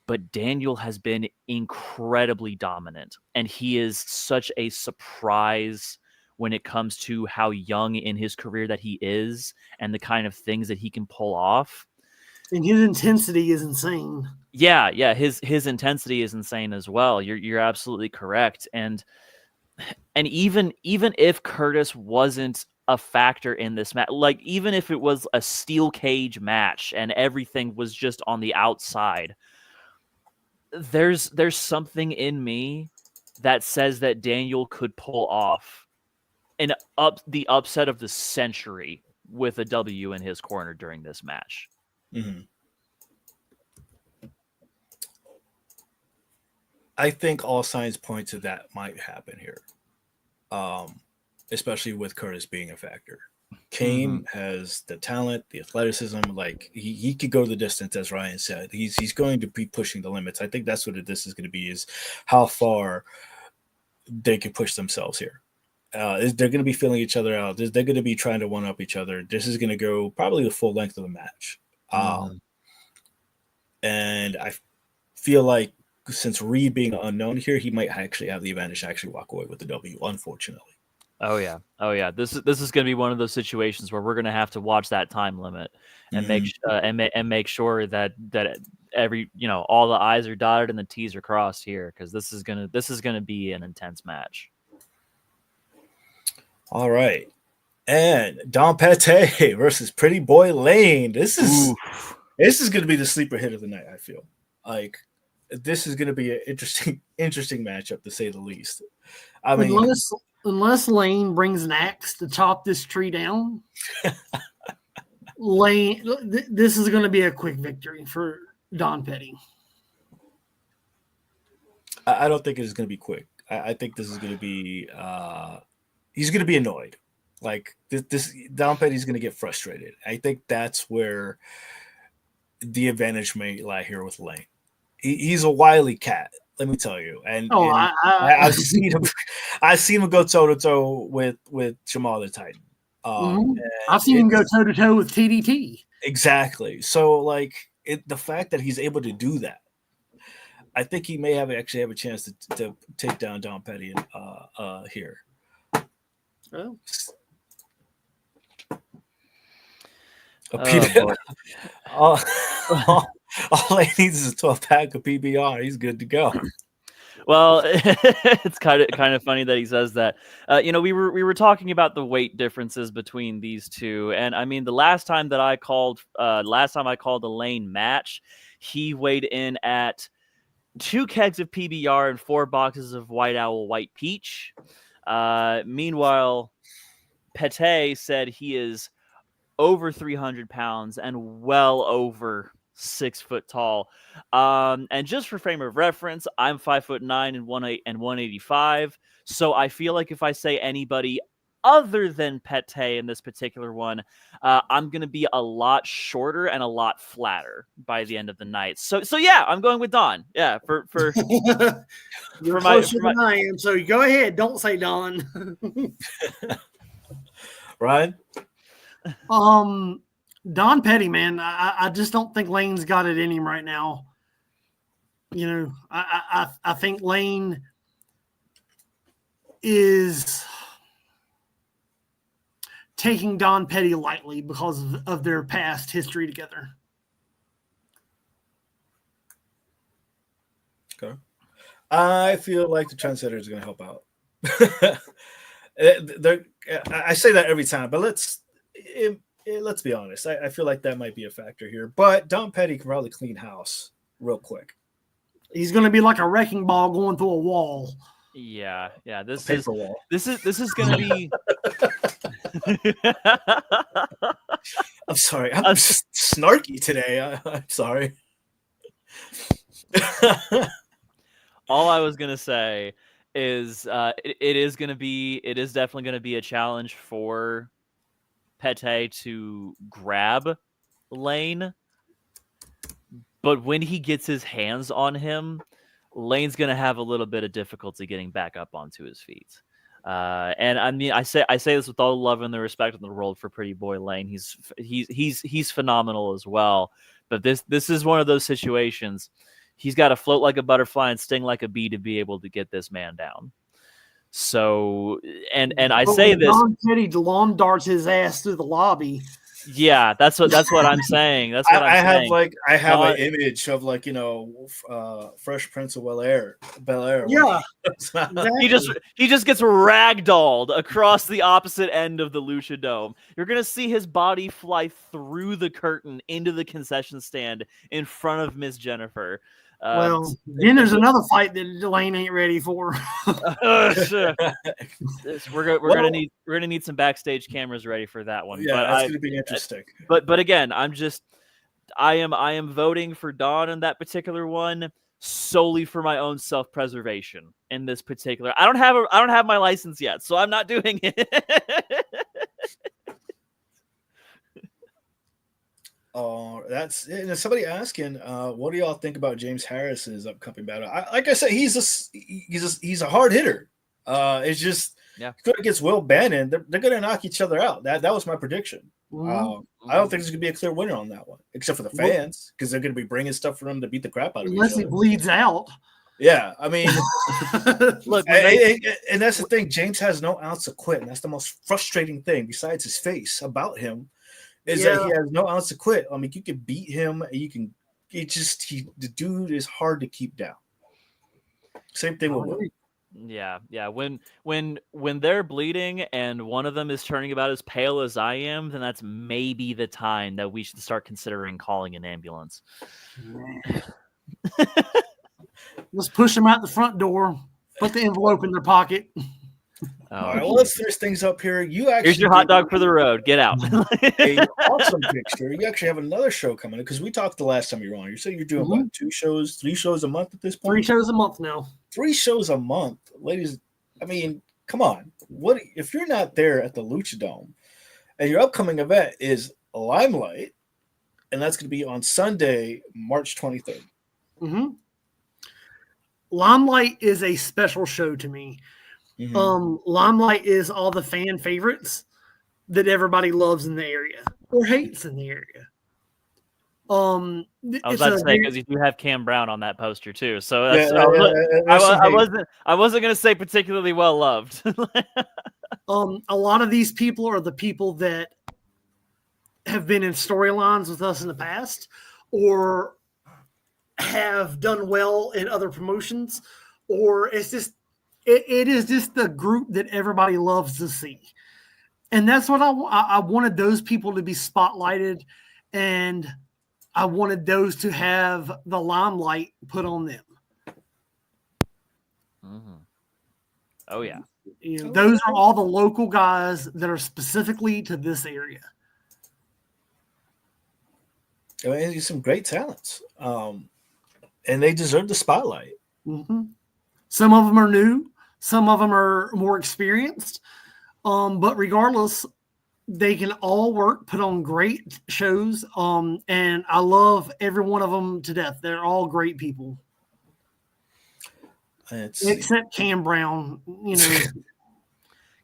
But Daniel has been incredibly dominant, and he is such a surprise when it comes to how young in his career that he is and the kind of things that he can pull off. And his intensity is insane. Yeah, his intensity is insane as well. You're absolutely correct. And even if Curtis wasn't a factor in this match, like even if it was a steel cage match and everything was just on the outside, there's something in me that says that Daniel could pull off the upset of the century with a W in his corner during this match. Mm-hmm. I think all signs point to that might happen here, especially with Curtis being a factor. Kane has the talent, the athleticism. Like he could go the distance, as Ryan said. He's going to be pushing the limits. I think that's what this is going to be: is how far they can push themselves here. They're going to be feeling each other out. They're going to be trying to one up each other. This is going to go probably the full length of the match. And I feel like since Reed being unknown here, he might actually have the advantage to actually walk away with the W, unfortunately. Oh yeah. This is going to be one of those situations where we're going to have to watch that time limit and make sure that every all the I's are dotted and the T's are crossed here, because this is gonna be an intense match. All right, and Don Pate versus Pretty Boy Lane. This is going to be the sleeper hit of the night. I feel like this is going to be an interesting matchup, to say the least. I mean, unless Lane brings an axe to chop this tree down, Lane, this is going to be a quick victory for Don Petty. I don't think it is going to be quick. I think this is going to be he's going to be annoyed. Like this Don Petty's going to get frustrated. I think that's where the advantage may lie here with Lane. He's a wily cat, let me tell you. And I've seen him go toe to toe with Jamal the Titan. I've seen him go toe to toe with TDT. Exactly. So like the fact that he's able to do that, I think he may actually have a chance to take down Don Petty here. Oh. All he needs is a 12-pack of PBR. He's good to go. Well, it's kind of funny that he says that. We were talking about the weight differences between these two, and I mean the last time I called the Lane match, he weighed in at 2 kegs of PBR and 4 boxes of White Owl White Peach. Meanwhile, Pate said he is over 300 pounds and well over 6 foot tall. And just for frame of reference, I'm 5'9" and 185. So I feel like if I say anybody other than Pate in this particular one, I'm going to be a lot shorter and a lot flatter by the end of the night. So yeah, I'm going with Don. Yeah, for you're closer than I am. So go ahead. Don't say Don. Ryan? Don Petty, man, I just don't think Lane's got it in him right now. I think Lane is taking Don Petty lightly because of their past history together. Okay. I feel like the trendsetter is going to help out. I say that every time, but let's be honest. I feel like that might be a factor here. But Don Petty can probably clean house real quick. He's going to be like a wrecking ball going through a wall. Yeah. This is going to be. I'm sorry. I'm just snarky today. I'm sorry. All I was going to say is it is definitely going to be a challenge for Pate to grab Lane. But when he gets his hands on him, Lane's going to have a little bit of difficulty getting back up onto his feet. And I mean, I say this with all the love and the respect in the world for Pretty Boy Lane. He's phenomenal as well. But this is one of those situations. He's got to float like a butterfly and sting like a bee to be able to get this man down. So, and I say this. Don Petty lawn darts his ass through the lobby. Yeah, that's what I'm saying. That's what I'm saying. I have an image of Fresh Prince of Bel Air. Yeah, he just gets ragdolled across the opposite end of the Lucha Dome. You're gonna see his body fly through the curtain into the concession stand in front of Miss Jennifer. Well, then there's another fight that Delane ain't ready for. We're gonna need some backstage cameras ready for that one. Yeah, but that's gonna be interesting. But again, I am voting for Dawn in that particular one solely for my own self-preservation in this particular. I don't have my license yet, so I'm not doing it. That's somebody asking, what do y'all think about James Harris's upcoming battle? Like I said, he's a hard hitter. It's just against Will Bannon, they're gonna knock each other out. That was my prediction. I don't think there's gonna be a clear winner on that one, except for the fans, because they're gonna be bringing stuff for him to beat the crap out of unless each he other. bleeds out. Yeah, I mean, look, and that's the thing. James has no ounce of quit, and that's the most frustrating thing, besides his face, about him, is that he has no ounce of quit. I mean, you can beat him, and the dude is hard to keep down. Same thing with Will. Yeah. When they're bleeding and one of them is turning about as pale as I am, then that's maybe the time that we should start considering calling an ambulance. Let's push them out the front door. Put the envelope in their pocket. All right, well, let's finish things up here. Here's your hot dog for the road. Get out. A awesome picture. You actually have another show coming in, because we talked the last time you were on. You said you're doing what, 2 shows, 3 shows a month at this point? 3 shows a month now. 3 shows a month, ladies. I mean, come on. What if you're not there at the Lucha Dome, and your upcoming event is Limelight, and that's going to be on Sunday, March 23rd. Mm-hmm. Limelight is a special show to me. Mm-hmm. Limelight is all the fan favorites that everybody loves in the area or hates in the area. I was about to say, because you do have Cam Brown on that poster too, so that's, I wasn't going to say particularly well loved. A lot of these people are the people that have been in storylines with us in the past, or have done well in other promotions, or it's just it is just the group that everybody loves to see, and that's what I wanted those people to be spotlighted, and I wanted those to have the limelight put on them. Mm-hmm. Oh yeah, those are all the local guys that are specifically to this area. I mean, some great talents, and they deserve the spotlight. Mm-hmm. Some of them are new, some of them are more experienced, but regardless, they can all work, put on great shows, and I love every one of them to death. They're all great people. Except Cam Brown,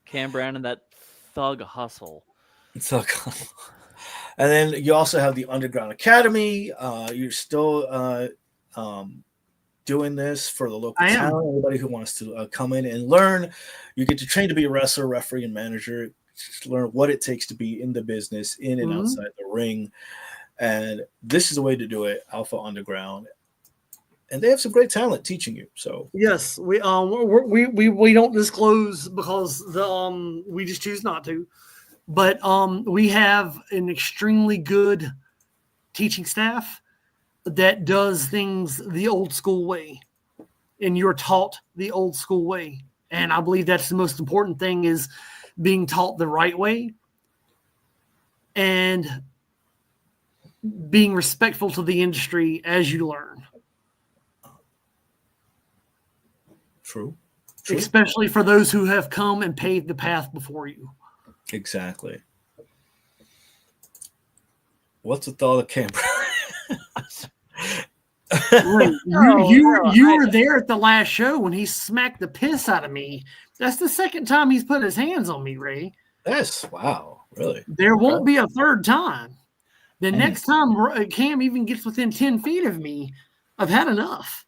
Cam Brown and that Thug Hustle. And then you also have the Underground Academy. You're still doing this for the local talent. Anybody who wants to come in and learn. You get to train to be a wrestler, referee, and manager. To learn what it takes to be in the business, in and outside the ring. And this is the way to do it, Alpha Underground. And they have some great talent teaching you. So yes, we don't disclose because we just choose not to. But we have an extremely good teaching staff that does things the old school way, and you're taught the old school way. And I believe that's the most important thing, is being taught the right way and being respectful to the industry as you learn. True. Especially for those who have come and paved the path before you. Exactly. What's with all the camera? You were there at the last show when he smacked the piss out of me. That's the second time he's put his hands on me, Ray. Yes, wow, really? There won't be a third time. The next time Cam even gets within 10 feet of me, I've had enough.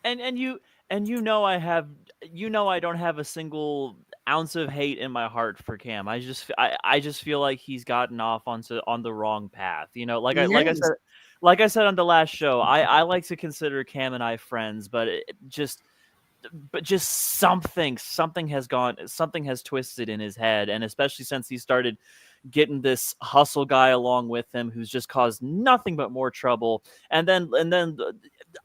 And you know I don't have a single ounce of hate in my heart for Cam. I just feel like he's gotten off on the wrong path. You know, like I said on the last show, I like to consider Cam and I friends, but just something has twisted in his head, and especially since he started getting this hustle guy along with him who's just caused nothing but more trouble. And then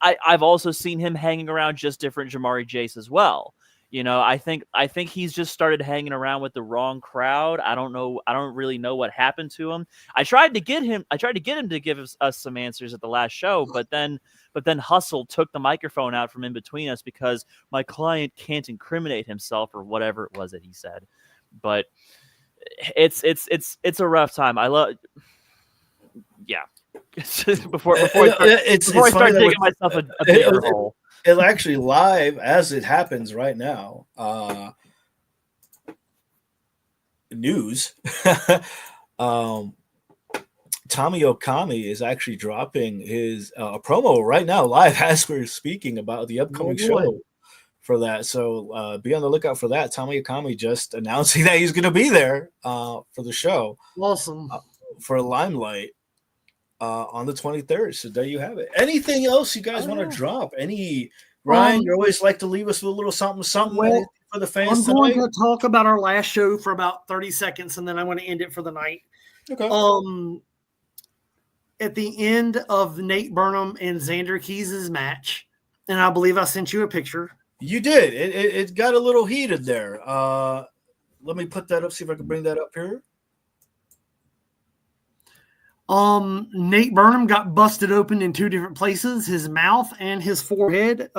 I've also seen him hanging around just different Jamari Jace as well. You know, I think he's just started hanging around with the wrong crowd. I don't know. I don't really know what happened to him. I tried to get him to give us some answers at the last show, but then Hustle took the microphone out from in between us because my client can't incriminate himself or whatever it was that he said. But it's a rough time. Before I start digging myself a bigger hole. It's actually live as it happens right now. News. Tommy Okami is actually dropping his promo right now live as we're speaking about the upcoming show for that. So be on the lookout for that. Tommy Okami just announcing that he's going to be there for the show. Awesome. For Limelight. On the 23rd. So there you have it. Anything else you guys want to drop? Ryan, you always like to leave us with a little something for the fans I'm tonight. going to talk about our last show for about 30 seconds, and then I'm going to end it for the night. Okay. At the end of Nate Burnham and Xander Keys' match, and I believe I sent you a picture. You did. It got a little heated there. Let me put that up, see if I can bring that up here. Nate Burnham got busted open in two different places, his mouth and his forehead.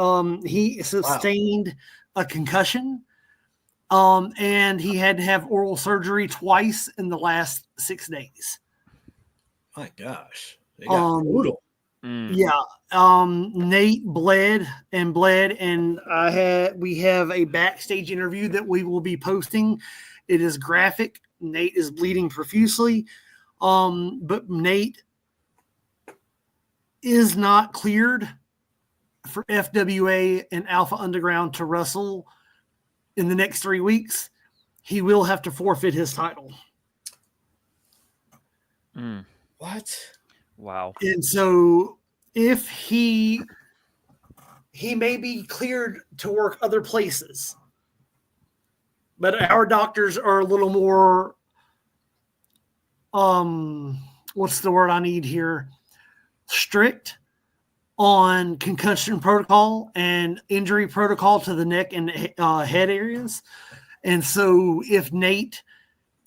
He sustained a concussion. And he had to have oral surgery twice in the last 6 days. My gosh. They got brutal. Yeah. Nate bled, and we have a backstage interview that we will be posting. It is graphic. Nate is bleeding profusely. But Nate is not cleared for FWA and Alpha Underground to wrestle in the next 3 weeks. He will have to forfeit his title. What? Wow. And so if he may be cleared to work other places, but our doctors are a little more what's the word I need here? Strict on concussion protocol and injury protocol to the neck and head areas. And so if Nate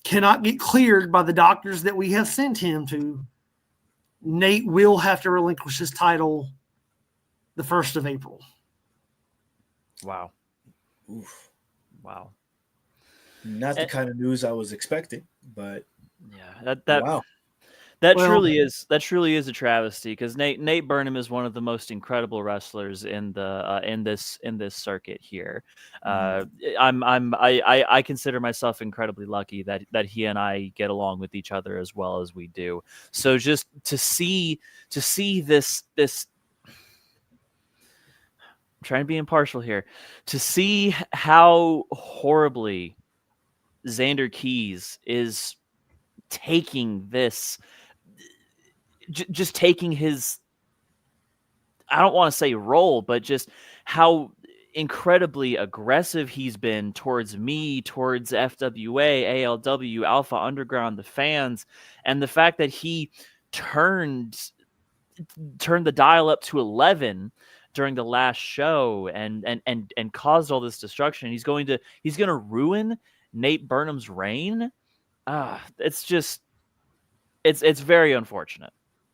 cannot get cleared by the doctors that we have sent him to, Nate will have to relinquish his title the 1st of April. Wow. Oof. Wow. Not the kind of news I was expecting, but yeah, wow. That truly is a travesty, because Nate Burnham is one of the most incredible wrestlers in this circuit here. I consider myself incredibly lucky that he and I get along with each other as well as we do. So just to see this I'm trying to be impartial here, to see how horribly Xander Keys is taking this, just taking his, I don't want to say role, but just how incredibly aggressive he's been towards me, towards FWA, ALW, Alpha Underground, the fans, and the fact that he turned the dial up to 11 during the last show and caused all this destruction. He's going to ruin Nate Burnham's reign. It's very unfortunate.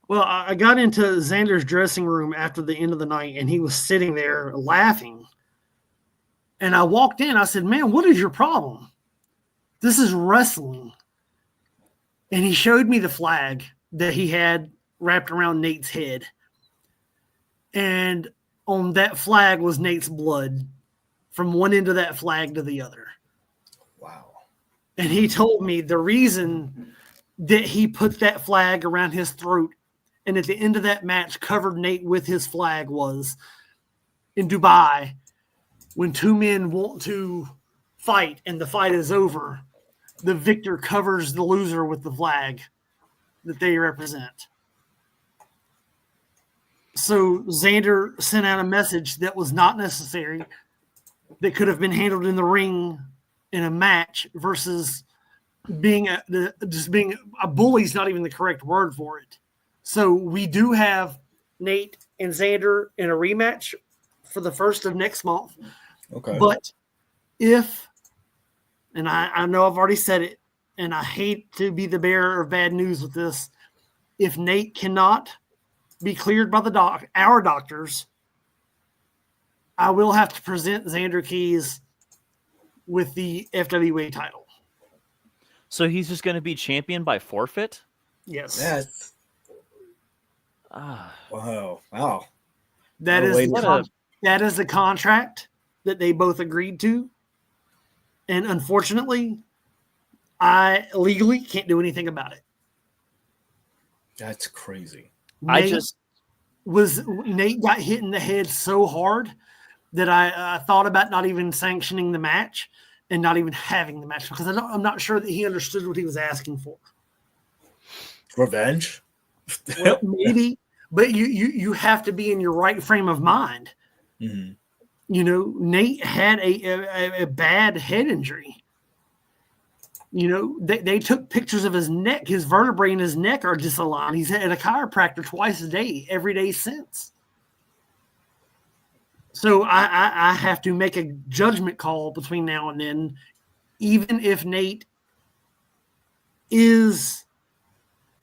Well, I got into Xander's dressing room after the end of the night, and he was sitting there laughing. And I walked in. I said, "Man, what is your problem? This is wrestling." And he showed me the flag that he had wrapped around Nate's head. And on that flag was Nate's blood from one end of that flag to the other. Wow. And he told me the reason that he put that flag around his throat and at the end of that match covered Nate with his flag was in Dubai, when two men want to fight and the fight is over, the victor covers the loser with the flag that they represent. So Xander sent out a message that was not necessary, that could have been handled in the ring in a match versus being a bully's not even the correct word for it. So we do have Nate and Xander in a rematch for the 1st of next month. Okay. But if, and I know I've already said it, and I hate to be the bearer of bad news with this, if Nate cannot be cleared by our doctors, I will have to present Xander Keys with the FWA title. So he's just going to be champion by forfeit? Yes. That's wow. That is the contract that they both agreed to. And unfortunately, I legally can't do anything about it. That's crazy. Nate got hit in the head so hard that I thought about not even sanctioning the match and not even having the match because I'm not sure that he understood what he was asking for. Revenge? Well, maybe, but you have to be in your right frame of mind. Mm-hmm. You know, Nate had a bad head injury. You know, they took pictures of his neck. His vertebrae in his neck are disaligned. He's had a chiropractor twice a day, every day since. So I have to make a judgment call between now and then, even if Nate is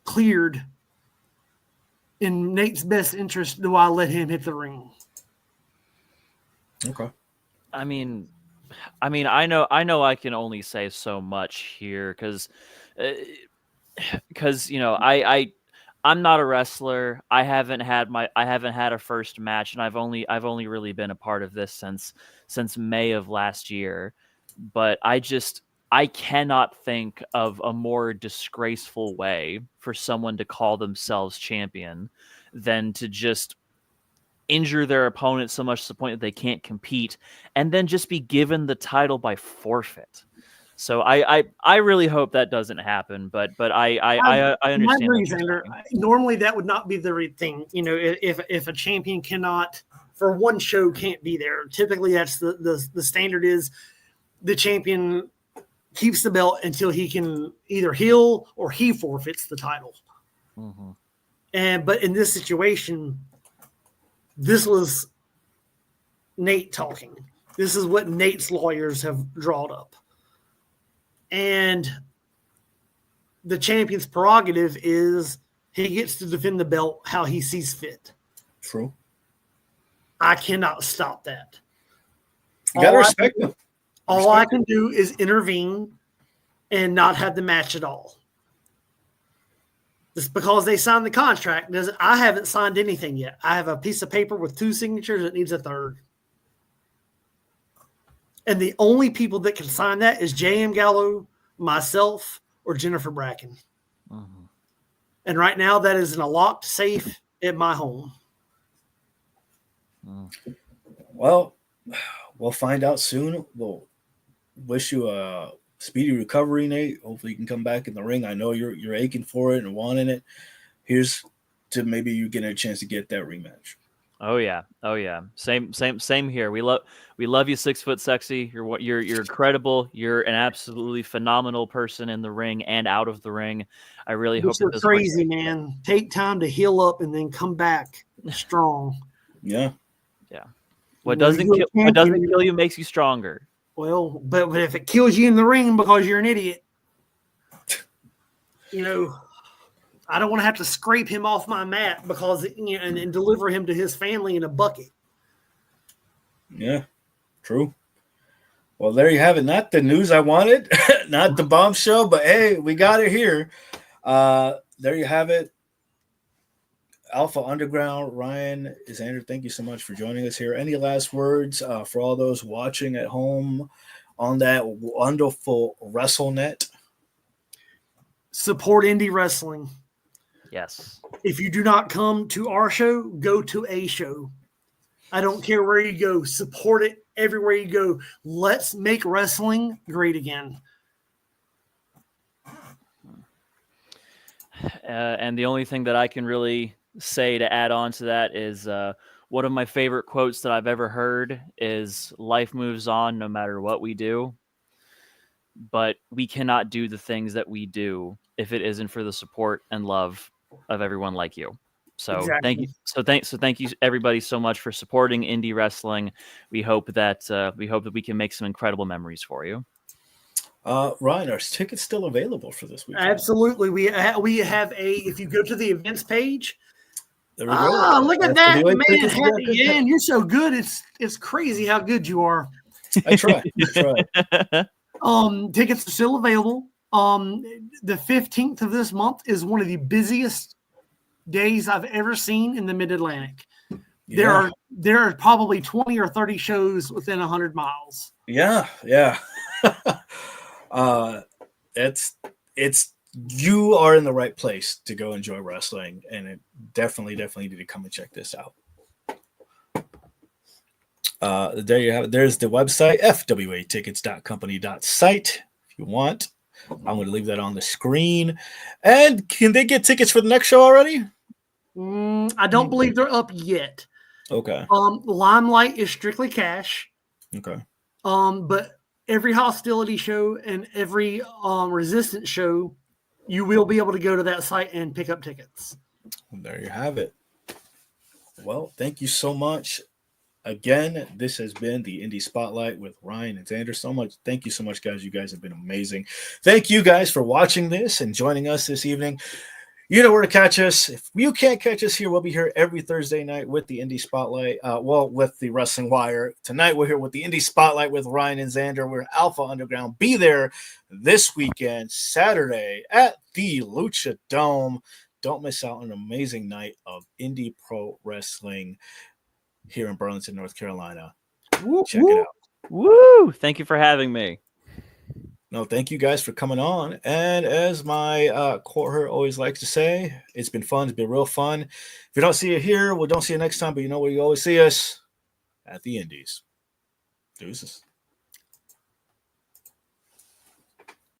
cleared. In Nate's best interest, do I let him hit the ring? Okay. I mean, I know I can only say so much here because you know, I'm not a wrestler. I haven't had a first match, and I've only really been a part of this since May of last year. But I cannot think of a more disgraceful way for someone to call themselves champion than to just injure their opponent so much to the point that they can't compete and then just be given the title by forfeit. So I really hope that doesn't happen, but I understand. My Xander, normally that would not be the right thing. You know, if a champion cannot for one show can't be there, typically that's the standard is the champion keeps the belt until he can either heal or he forfeits the title. Mm-hmm. But in this situation, this was Nate talking. This is what Nate's lawyers have drawn up. And the champion's prerogative is he gets to defend the belt how he sees fit. True. I cannot stop that. You got to respect him. All I can do is intervene and not have the match at all. Just because they signed the contract I haven't signed anything yet. I have a piece of paper with 2 signatures that needs a 3rd. And the only people that can sign that is J.M. Gallo, myself, or Jennifer Braken. Mm-hmm. And right now that is in a locked safe at my home. Well, we'll find out soon. We'll wish you a speedy recovery, Nate. Hopefully you can come back in the ring. I know you're aching for it and wanting it. Here's to maybe you getting a chance to get that rematch. Oh yeah. Same here. We love you, 6 foot sexy. You're incredible. You're an absolutely phenomenal person in the ring and out of the ring. I really hope you're crazy, man. Take time to heal up and then come back strong. Yeah. What doesn't kill you makes you stronger. Well, but if it kills you in the ring because you're an idiot, you know, I don't want to have to scrape him off my mat because and deliver him to his family in a bucket. Yeah, true. Well, there you have it. Not the news I wanted, not the bombshell, but hey, we got it here. There you have it. Alpha Underground, Ryan, Xander, thank you so much for joining us here. Any last words for all those watching at home on that wonderful WrestleNet? Support indie wrestling. Yes. If you do not come to our show, go to a show. I don't care where you go. Support it everywhere you go. Let's make wrestling great again. And the only thing that I can really say to add on to that is one of my favorite quotes that I've ever heard is life moves on no matter what we do. But we cannot do the things that we do if it isn't for the support and love of everyone like you. So Exactly. thank you. So thank you everybody so much for supporting indie wrestling. We hope that we can make some incredible memories for you. Ryan, are tickets still available for this weekend? Absolutely. We have if you go to the events page. There we go. Look at that, man. Yeah, you're so good. It's crazy how good you are. I try. Tickets are still available. The 15th of this month is one of the busiest days I've ever seen in the Mid-Atlantic. Yeah. There are probably 20 or 30 shows within 100 miles. Yeah. It's you are in the right place to go enjoy wrestling, and it definitely need to come and check this out. There you have it. There's the website, fwatickets.company.site if you want. I'm going to leave that on the screen. And can they get tickets for the next show already? I don't believe they're up yet. Okay. Limelight is strictly cash. Okay. But every hostility show and every resistance show, you will be able to go to that site and pick up tickets. There you have it. Well, thank you so much. Again, this has been the Indie Spotlight with Ryan and Xander. Thank you so much, guys. You guys have been amazing. Thank you guys for watching this and joining us this evening. You know where to catch us. If you can't catch us here, we'll be here every Thursday night with the Indie Spotlight. With the Wrestling Wire. Tonight, we're here with the Indie Spotlight with Ryan and Xander. We're Alpha Underground. Be there this weekend, Saturday, at the Lucha Dome. Don't miss out on an amazing night of indie pro wrestling here in Burlington, North Carolina. Check it out. Woo! Thank you for having me. No, thank you guys for coming on. And as my cohort always likes to say, it's been fun. It's been real fun. If you don't see it here, well, don't see you next time. But you know where you always see us? At the Indies. Deuces.